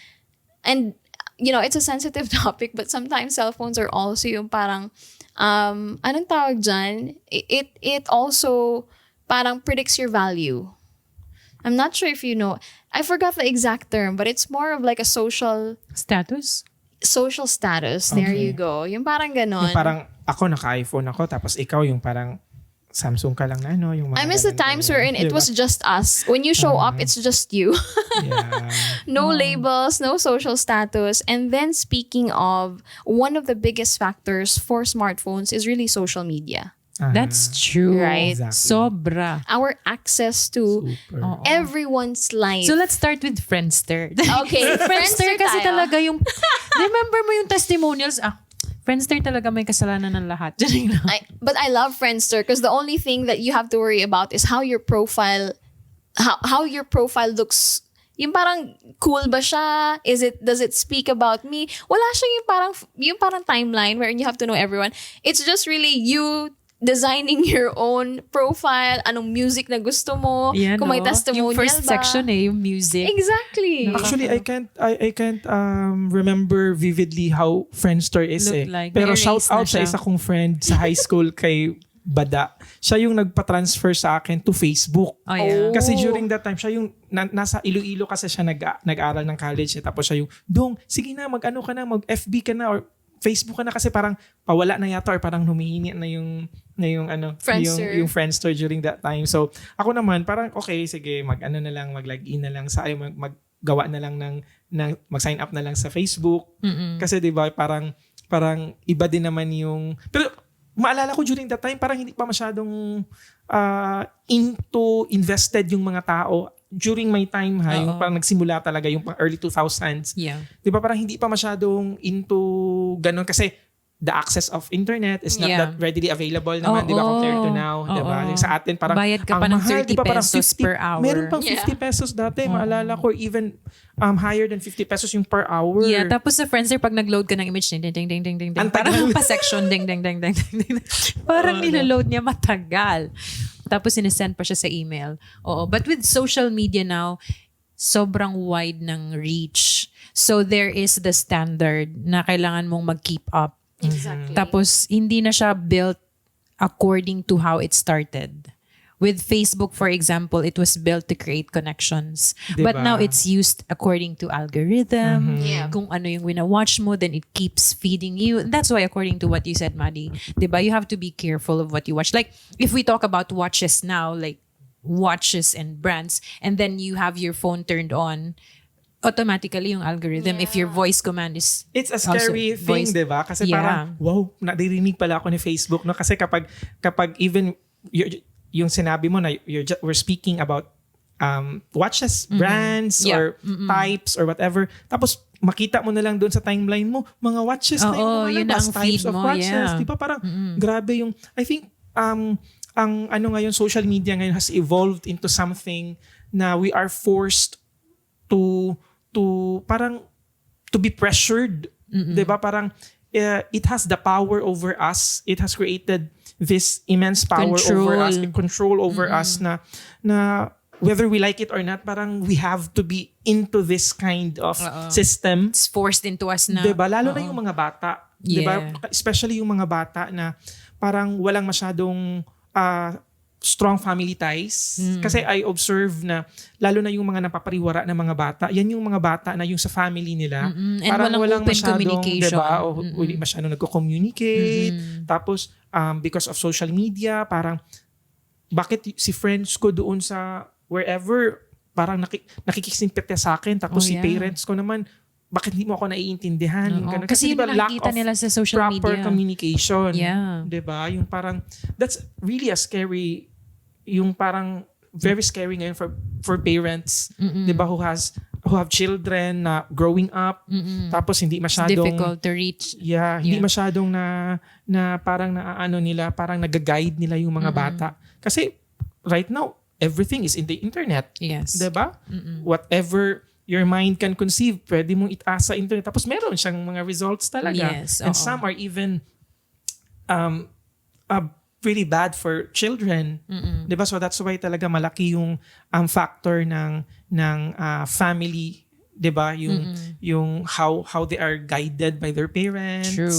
and, it's a sensitive topic, but sometimes cell phones are also yung parang, anong tawag dyan? It also parang predicts your value. I'm not sure if you know. I forgot the exact term, but it's more of like a social status. There you go. Yung parang ganon. Yung parang ako naka-iPhone ako tapos ikaw yung parang Samsung ka lang na yung mga I miss the times wherein it was just us. When you show up, it's just you. No labels, no social status. And then speaking of, one of the biggest factors for smartphones is really social media. That's true. Right. Exactly. Sobra. Our access to Super. everyone's life. So let's start with Friendster. Okay, Friendster kasi tayo. talaga yung, remember mo yung testimonials? Friendster talaga may kasalanan ng lahat. But I love Friendster because the only thing that you have to worry about is how your profile looks. Yung parang cool ba siya? Does it speak about me? Wala siya yung parang timeline where you have to know everyone. It's just really you designing your own profile, anong music na gusto mo, kung may testimonial yung first ba. section yung music. Exactly. Actually, I can't remember vividly how Friendster is Like, pero na-erase shout out na siya. sa isa kong friend sa high school kay Bada. Siya yung nagpa-transfer sa akin to Facebook. Oh, yeah. Kasi during that time, siya yung nasa Iloilo kasi siya nag-aral ng college. Tapos siya yung, Dong, sige na, mag-FB ka na or Facebook ka na kasi parang pawala na yata or parang humihingi na yung ano, Friendster. yung Friendster during that time. So, ako naman parang okay, sige, mag-ano na lang, mag-login na lang sa maggawa na lang ng mag-sign up na lang sa Facebook. Kasi 'di ba, parang iba din naman yung pero maalala ko during that time parang hindi pa masyadong invested yung mga tao during my time yung parang nagsimula talaga yung early 2000s. Yeah. 'Di ba parang hindi pa masyadong into ganun kasi the access of internet is not that readily available naman, 'di ba, compared to now, 'di ba? Yung sa atin parang bayad ka pa ng 30 pesos per hour. Meron pang 50 pesos dati, maalala ko, even higher than 50 pesos yung per hour. Yeah, tapos sa Friendster pag nag-load ka ng image, ding ding ding ding ding ding. Parang pa section ding ding ding ding ding. Parang niloload niya matagal. Tapos sinesend pa siya sa email. Oo, but with social media now, sobrang wide ng reach. So there is the standard na kailangan mong mag-keep up. Exactly. Tapos hindi na siya built according to how it started. With Facebook, for example, it was built to create connections. Diba? But now it's used according to algorithm. Yeah. Kung ano yung wina-watch mo, then it keeps feeding you. That's why, according to what you said, Maddie, diba, you have to be careful of what you watch. Like, if we talk about watches now, like watches and brands, and then you have your phone turned on, automatically yung algorithm, if your voice command is It's a scary also thing, voice- 'di ba? Kasi Yeah. parang wow, naririnig pala ako ni Facebook, no? Kasi kapag even yung sinabi mo na we're speaking about watches, brands, or types or whatever. Tapos makita mo na lang doon sa timeline mo, mga watches na yung mga yun na labas, ang types feed of mo, watches. yeah. Di ba parang grabe yung, I think, ang ano ngayon, social media ngayon has evolved into something na we are forced to parang to be pressured. 'Di ba? Parang it has the power over us. It has created this immense power over us, control over us na whether we like it or not, parang we have to be into this kind of system. it's forced into us na. 'Di ba? Lalo na yung mga bata. 'Di ba? Yeah. Especially yung mga bata na parang walang masyadong strong family ties. Kasi I observe na lalo na yung mga napapariwara na mga bata, yan yung mga bata na yung sa family nila. And Parang walang open communication. Diba? O hindi masyadong nagko-communicate. Tapos, because of social media, parang bakit si friends ko doon sa wherever, parang nakikisimpete sa akin. Tapos si parents ko naman, bakit hindi mo ako naiintindihan? Yung ganun. Kasi yun diba, ang nakikita nila sa social proper media. communication. Yeah. 'Di ba? Yung parang that's really a scary, yung parang very scary ngayon for parents, 'di ba, who have children na growing up, tapos hindi It's masyadong difficult to reach. hindi masyadong na parang naaano nila, parang nag-guide nila yung mga bata. Kasi right now everything is in the internet. Yes. 'Di ba? Whatever your mind can conceive, pwede mong itaas sa internet. Tapos meron siyang mga results talaga. Yes, And oo. some are even really bad for children. 'Di ba? So that's why talaga malaki yung factor ng family, 'di ba? Yung how they are guided by their parents. True.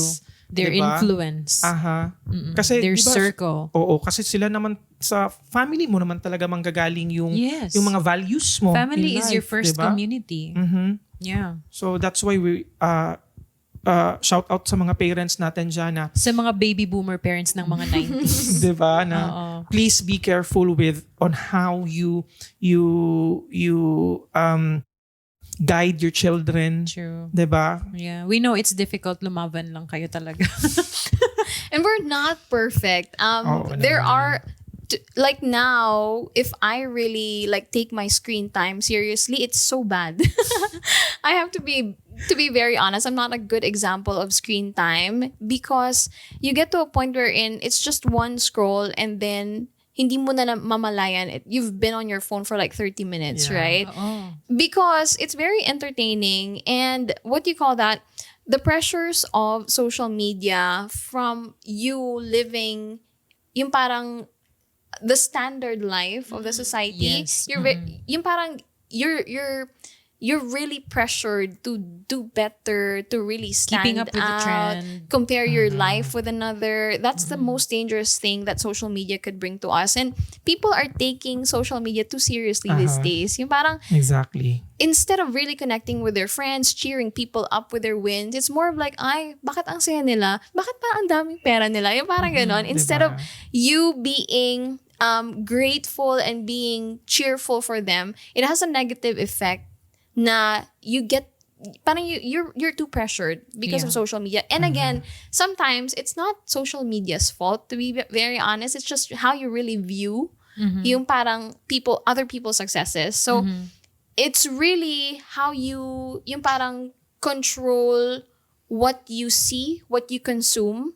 Their 'Di ba? influence. Aha. Kasi Their 'di ba, circle. Oo, kasi sila naman sa family mo naman talaga manggagaling yung Yes. yung mga values mo. Family in is your life, first 'di ba? community. Yeah. So that's why we shout out sa mga parents natin dyan na, Sa mga baby boomer parents ng mga 90s. di ba, na please be careful on how you guide your children. True. Di ba? Yeah. We know it's difficult, lumaban lang kayo talaga. And we're not perfect. Oo There naman. are like now, if I really like take my screen time seriously, it's so bad. I have to be very honest, I'm not a good example of screen time because you get to a point wherein it's just one scroll and then hindi mo na mamalayan it. You've been on your phone for like 30 minutes, Yeah. right? Oo. Because it's very entertaining and what do you call that? The pressures of social media from you living yung parang the standard life of the society. Yes. Yung parang you're you're really pressured to do better, to really stand Keeping up with the out, trend. compare your life with another. That's the most dangerous thing that social media could bring to us. And people are taking social media too seriously these days. Yung parang, Exactly. instead of really connecting with their friends, cheering people up with their wins, it's more of like, ay, bakit ang saya nila? Bakit pa ang daming pera nila? Yung parang ganon. Instead of you being grateful and being cheerful for them, it has a negative effect na you get, parang you're too pressured because of social media. And again, sometimes it's not social media's fault, to be very honest. It's just how you really view yung parang other people's successes. So, it's really how you, yung parang control what you see, what you consume.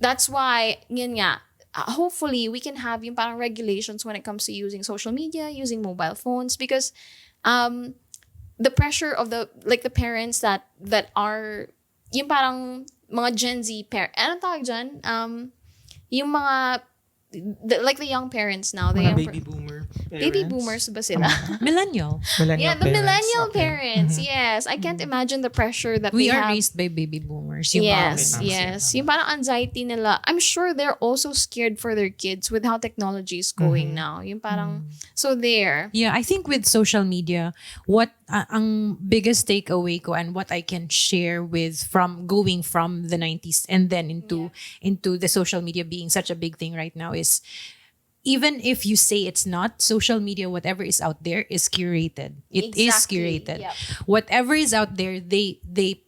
That's why, yun nga, hopefully we can have yung parang regulations when it comes to using social media, using mobile phones, because the pressure of the parents that are yung parang mga Gen Z anong tawag dyan? Yung mga the young parents now, the Mga young baby boomer parents. baby boomers ba sila? Millennial. Yeah, the millennial Okay. parents. Yes, I can't imagine the pressure that We they are have. raised by baby boomers. Yung Yes, Tama yes. sila. Yung parang anxiety nila. I'm sure they're also scared for their kids with how technology is going now. Yung parang, so there. Yeah, I think with social media, what ang biggest takeaway ko and what I can share with from going from the 90s and then into the social media being such a big thing right now is, even if you say it's not, social media, whatever is out there is curated. It is Exactly. curated. Yep. Whatever is out there, they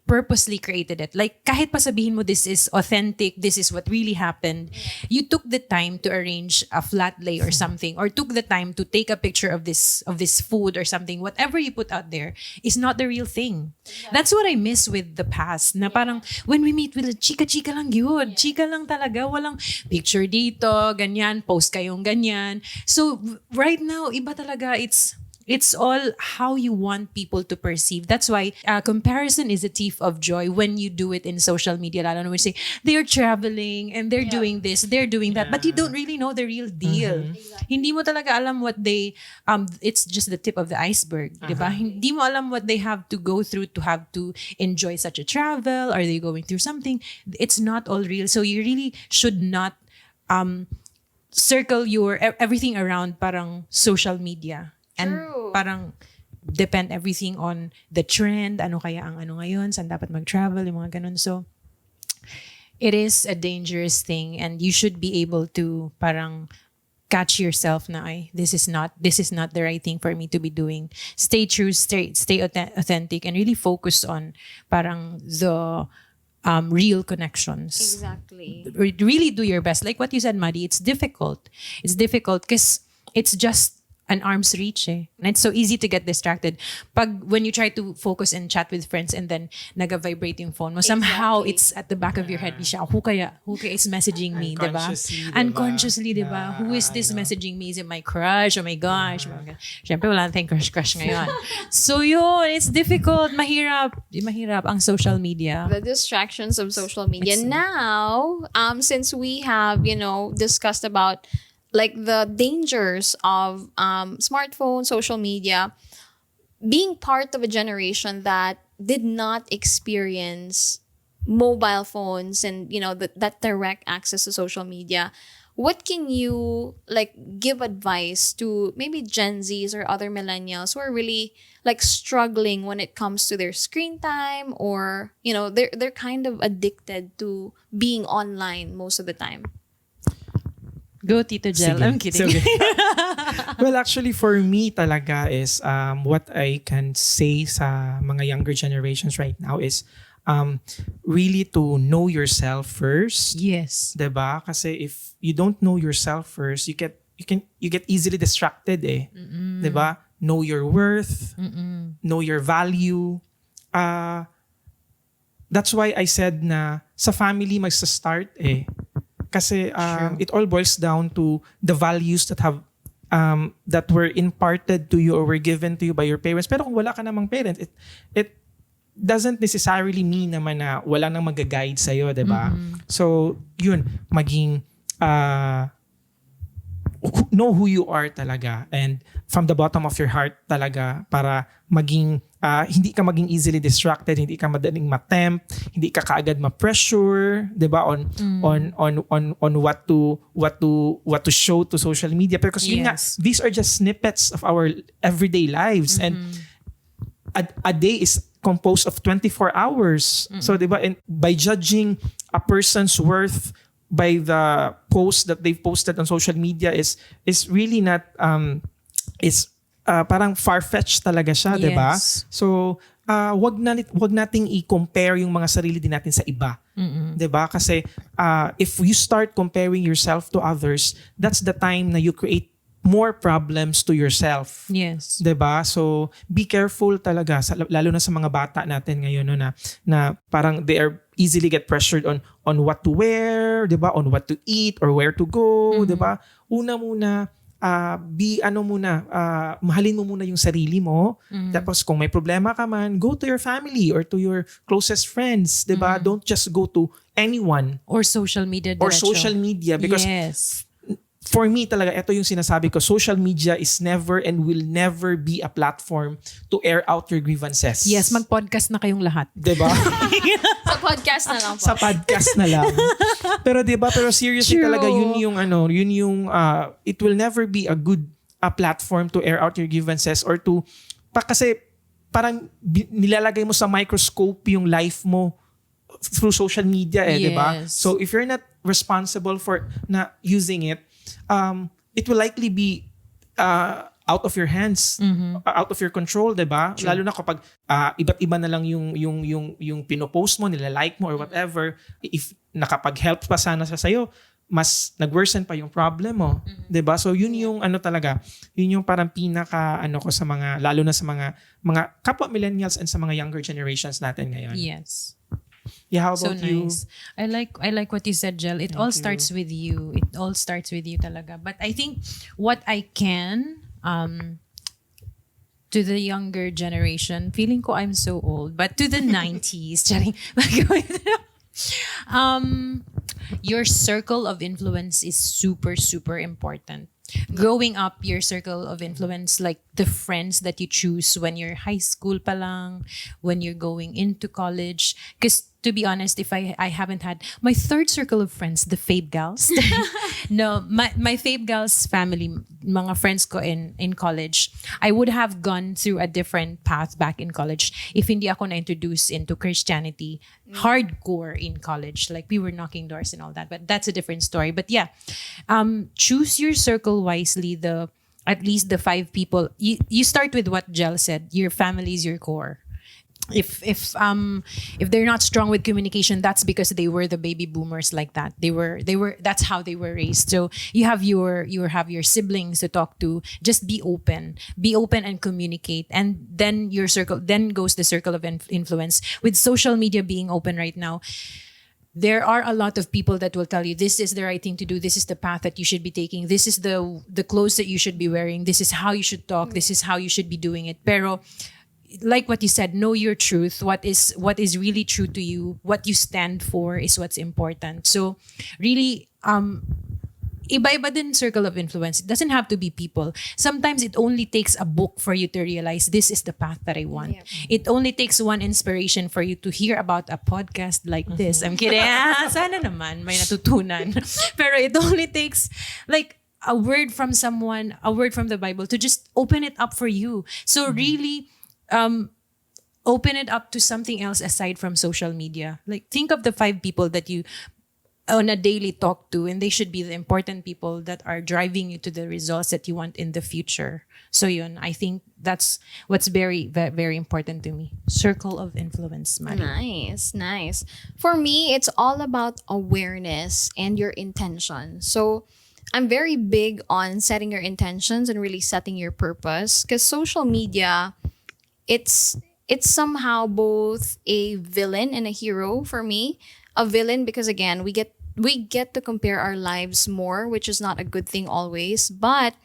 purposely created it. Like, kahit pa sabihin mo this is authentic, this is what really happened, you took the time to arrange a flat lay or something, or took the time to take a picture of this food or something. Whatever you put out there is not the real thing. That's what I miss with the past. Na parang, when we meet with chika-chika lang yun. Chika lang talaga. Walang picture dito, ganyan, post kayong ganyan. So, right now, iba talaga. It's all how you want people to perceive. That's why comparison is a thief of joy when you do it in social media. Lalo na when you say, they're traveling and they're doing this, they're doing that. But you don't really know the real deal. Hindi mo talaga alam what they, it's just the tip of the iceberg. Diba? Hindi mo alam what they have to go through to have to enjoy such a travel. Are they going through something? It's not all real. So you really should not circle your everything around parang social media. And True. parang depend everything on the trend, ano kaya ang ano ngayon, saan dapat mag-travel, yung mga ganun. So, it is a dangerous thing and you should be able to parang catch yourself na, ay, this is not the right thing for me to be doing. Stay true, stay authentic, and really focus on parang the real connections. Exactly. Really do your best. Like what you said, Maddie, it's difficult. It's difficult because it's just an arm's reach eh. And it's so easy to get distracted. When you try to focus and chat with friends and then naga-vibrate yung phone mo, somehow Exactly. it's at the back of your head. Who kaya is messaging me, diba? Unconsciously, diba? Who is this messaging me? Is it my crush? Oh my gosh. Siyempre, wala natin crush ngayon. So yun, it's difficult. Mahirap ang social media. The distractions of social media. Now, since we have, discussed about like the dangers of smartphone, social media, being part of a generation that did not experience mobile phones and that direct access to social media, what can you give advice to maybe Gen Zs or other millennials who are really struggling when it comes to their screen time, or they're kind of addicted to being online most of the time? Go, Tito Jel. Sige. I'm kidding. Sige. Well, actually, for me talaga is what I can say sa mga younger generations right now is really to know yourself first. Yes. Diba? Kasi if you don't know yourself first, you get easily distracted eh. Diba? Know your worth, know your value. That's why I said na sa family magsa-start eh. Kasi it all boils down to the values that were imparted to you or were given to you by your parents. Pero kung wala ka namang parents, it doesn't necessarily mean naman na wala nang mag-guide sa'yo, diba? So, yun, maging know who you are talaga, and from the bottom of your heart talaga, para maging hindi ka maging easily distracted, hindi ka madaling ma-tempt, hindi ka kaagad ma-pressure, 'di ba, on what to show to social media, because yun nga, Yes. these are just snippets of our everyday lives, and a day is composed of 24 hours. So, 'di ba, and by judging a person's worth by the post that they've posted on social media is really not parang far-fetched talaga siya, 'di ba? Yes. So, wag nating i-compare yung mga sarili din natin sa iba. 'Di ba? Kasi if you start comparing yourself to others, that's the time na you create more problems to yourself. Yes. 'Di ba? So be careful talaga, lalo na sa mga bata natin ngayon, no, na parang they are easily get pressured on what to wear, 'di ba? On what to eat or where to go, 'di ba? Una muna mahalin mo muna yung sarili mo. Tapos kung may problema ka man, go to your family or to your closest friends, 'di ba? Don't just go to anyone Or social media. or diretso. social media, because Yes. for me talaga, ito yung sinasabi ko, social media is never and will never be a platform to air out your grievances. Yes, mag-podcast na kayong lahat. 'Di ba? Sa podcast na lang po. Sa podcast na lang. Pero 'di ba, pero seriously True. talaga, yun yung it will never be a good platform to air out your grievances, or to kasi parang nilalagay mo sa microscope yung life mo through social media, 'di ba? Yes. So if you're not responsible for using it, it will likely be out of your hands, out of your control, 'di ba? Lalo na kapag iba't iba na lang yung pinopost mo, nila-like mo or whatever. If nakapag-help pa sana sa sayo, mas nag-worsen pa yung problem mo, 'di ba? So yun yung talaga, yun yung parang pinaka ko sa mga, lalo na sa mga kapwa millennials and sa mga younger generations natin ngayon. Yes. Yeah, how So about you? nice. I like what you said, Jel. It all you. starts with you. It all starts with you talaga. But I think what I can to the younger generation, feeling ko I'm so old, but to the 90s, charing. Your circle of influence is super, super important. Growing up, your circle of influence, like the friends that you choose when you're high school pa lang, when you're going into college. Because to be honest, if I haven't had my third circle of friends, the Fabe Gals. No, my Fabe Gals family, mga friends ko in college, I would have gone through a different path back in college if hindi ako na-introduce into Christianity hardcore in college. Like we were knocking doors and all that, but that's a different story. But yeah, choose your circle wisely. At least the 5 people. You start with what Jel said. Your family is your core. If they're not strong with communication, that's because they were the baby boomers like that. They were that's how they were raised. So you have your siblings to talk to. Just be open and communicate, and then your circle, then goes the circle of influence. With social media being open right now, there are a lot of people that will tell you this is the right thing to do, this is the path that you should be taking, this is the clothes that you should be wearing, this is how you should talk, this is how you should be doing it. Pero like what you said, know your truth. What is really true to you, what you stand for is what's important. So really, iba-iba din circle of influence. It doesn't have to be people. Sometimes it only takes a book for you to realize this is the path that I want. Yeah. It only takes one inspiration for you to hear about a podcast like this. I'm kidding. Sana naman may natutunan. Pero it only takes like a word from someone, a word from the Bible to just open it up for you. So really, open it up to something else aside from social media. Like think of the 5 people that you on a daily talk to, and they should be the important people that are driving you to the results that you want in the future. So yun, I think that's what's very, very, very important to me. Circle of influence, Mari. Nice. For me, it's all about awareness and your intention. So I'm very big on setting your intentions and really setting your purpose, because social media, it's somehow both a villain and a hero for me. A villain because again, we get to compare our lives more, which is not a good thing always, but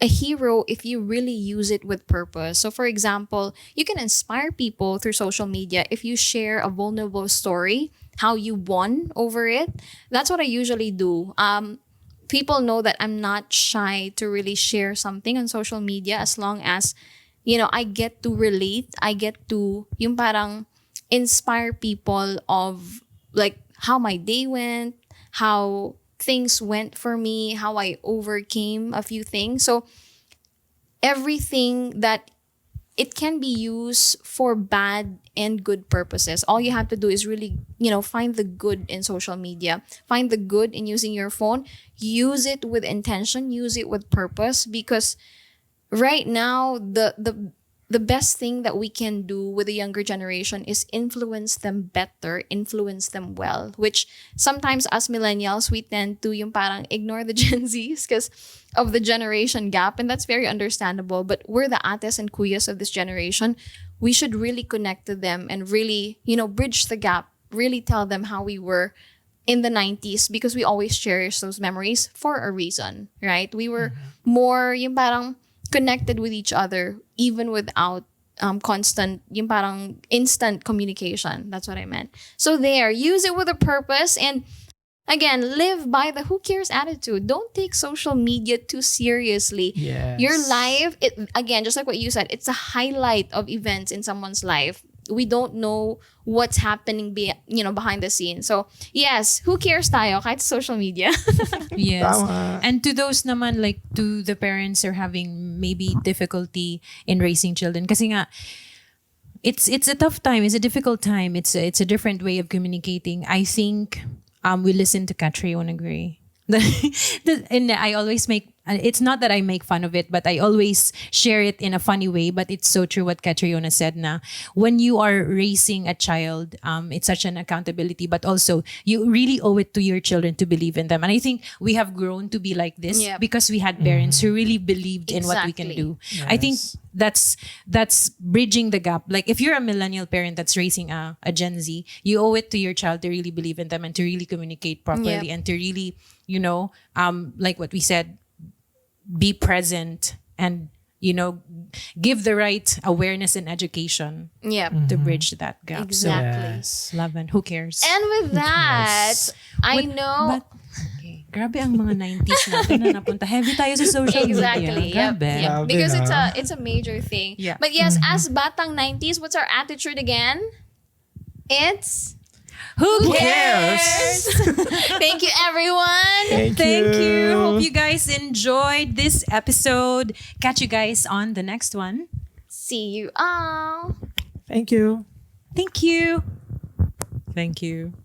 a hero if you really use it with purpose. So for example, you can inspire people through social media if you share a vulnerable story, how you won over it. That's what I usually do. people know that I'm not shy to really share something on social media as long as, I get to relate. I get to, yung parang inspire people of like how my day went, how things went for me, how I overcame a few things. So everything that it can be used for bad and good purposes. All you have to do is really, find the good in social media. Find the good in using your phone. Use it with intention. Use it with purpose. Because right now, the best thing that we can do with the younger generation is influence them better, influence them well, which sometimes as millennials, we tend to yung parang ignore the Gen Zs because of the generation gap. And that's very understandable. But we're the ates and kuyas of this generation. We should really connect to them and really, bridge the gap, really tell them how we were in the 90s because we always cherish those memories for a reason, right? We were more yung parang connected with each other even without constant yung parang instant communication. That's what I meant. So there, use it with a purpose, and again, live by the who cares attitude. Don't take social media too seriously. Yes. Your life, again, just like what you said, it's a highlight of events in someone's life. We don't know what's happening behind the scenes. So yes, who cares tayo kahit sa social media. Yes. Tama. And to those naman, like to the parents who are having maybe difficulty in raising children, kasi nga it's a tough time, it's a difficult time, it's a different way of communicating. I think we listen to Catriona Gray. And I always make, it's not that I make fun of it, but I always share it in a funny way. But it's so true what Catriona said na when you are raising a child, it's such an accountability, but also you really owe it to your children to believe in them. And I think we have grown to be like this Yep. because we had parents who really believed in what we can Exactly. do. I think that's bridging the gap. Like if you're a millennial parent that's raising a Gen Z, you owe it to your child to really believe in them and to really communicate properly Yep. and to really, like what we said, be present and, give the right awareness and education Yep. to bridge that gap. Exactly. So, love and who cares? And with that, I know. But, okay. Grabe ang mga 90s natin na napunta. Heavy tayo sa social Exactly. media. Yep. Grabe. Yep. Grabe Because na. it's a major thing. Yeah. But yes, as Batang 90s, what's our attitude again? It's Who cares? Thank you, everyone. Thank you. Hope you guys enjoyed this episode. Catch you guys on the next one. See you all. Thank you. Thank you. Thank you.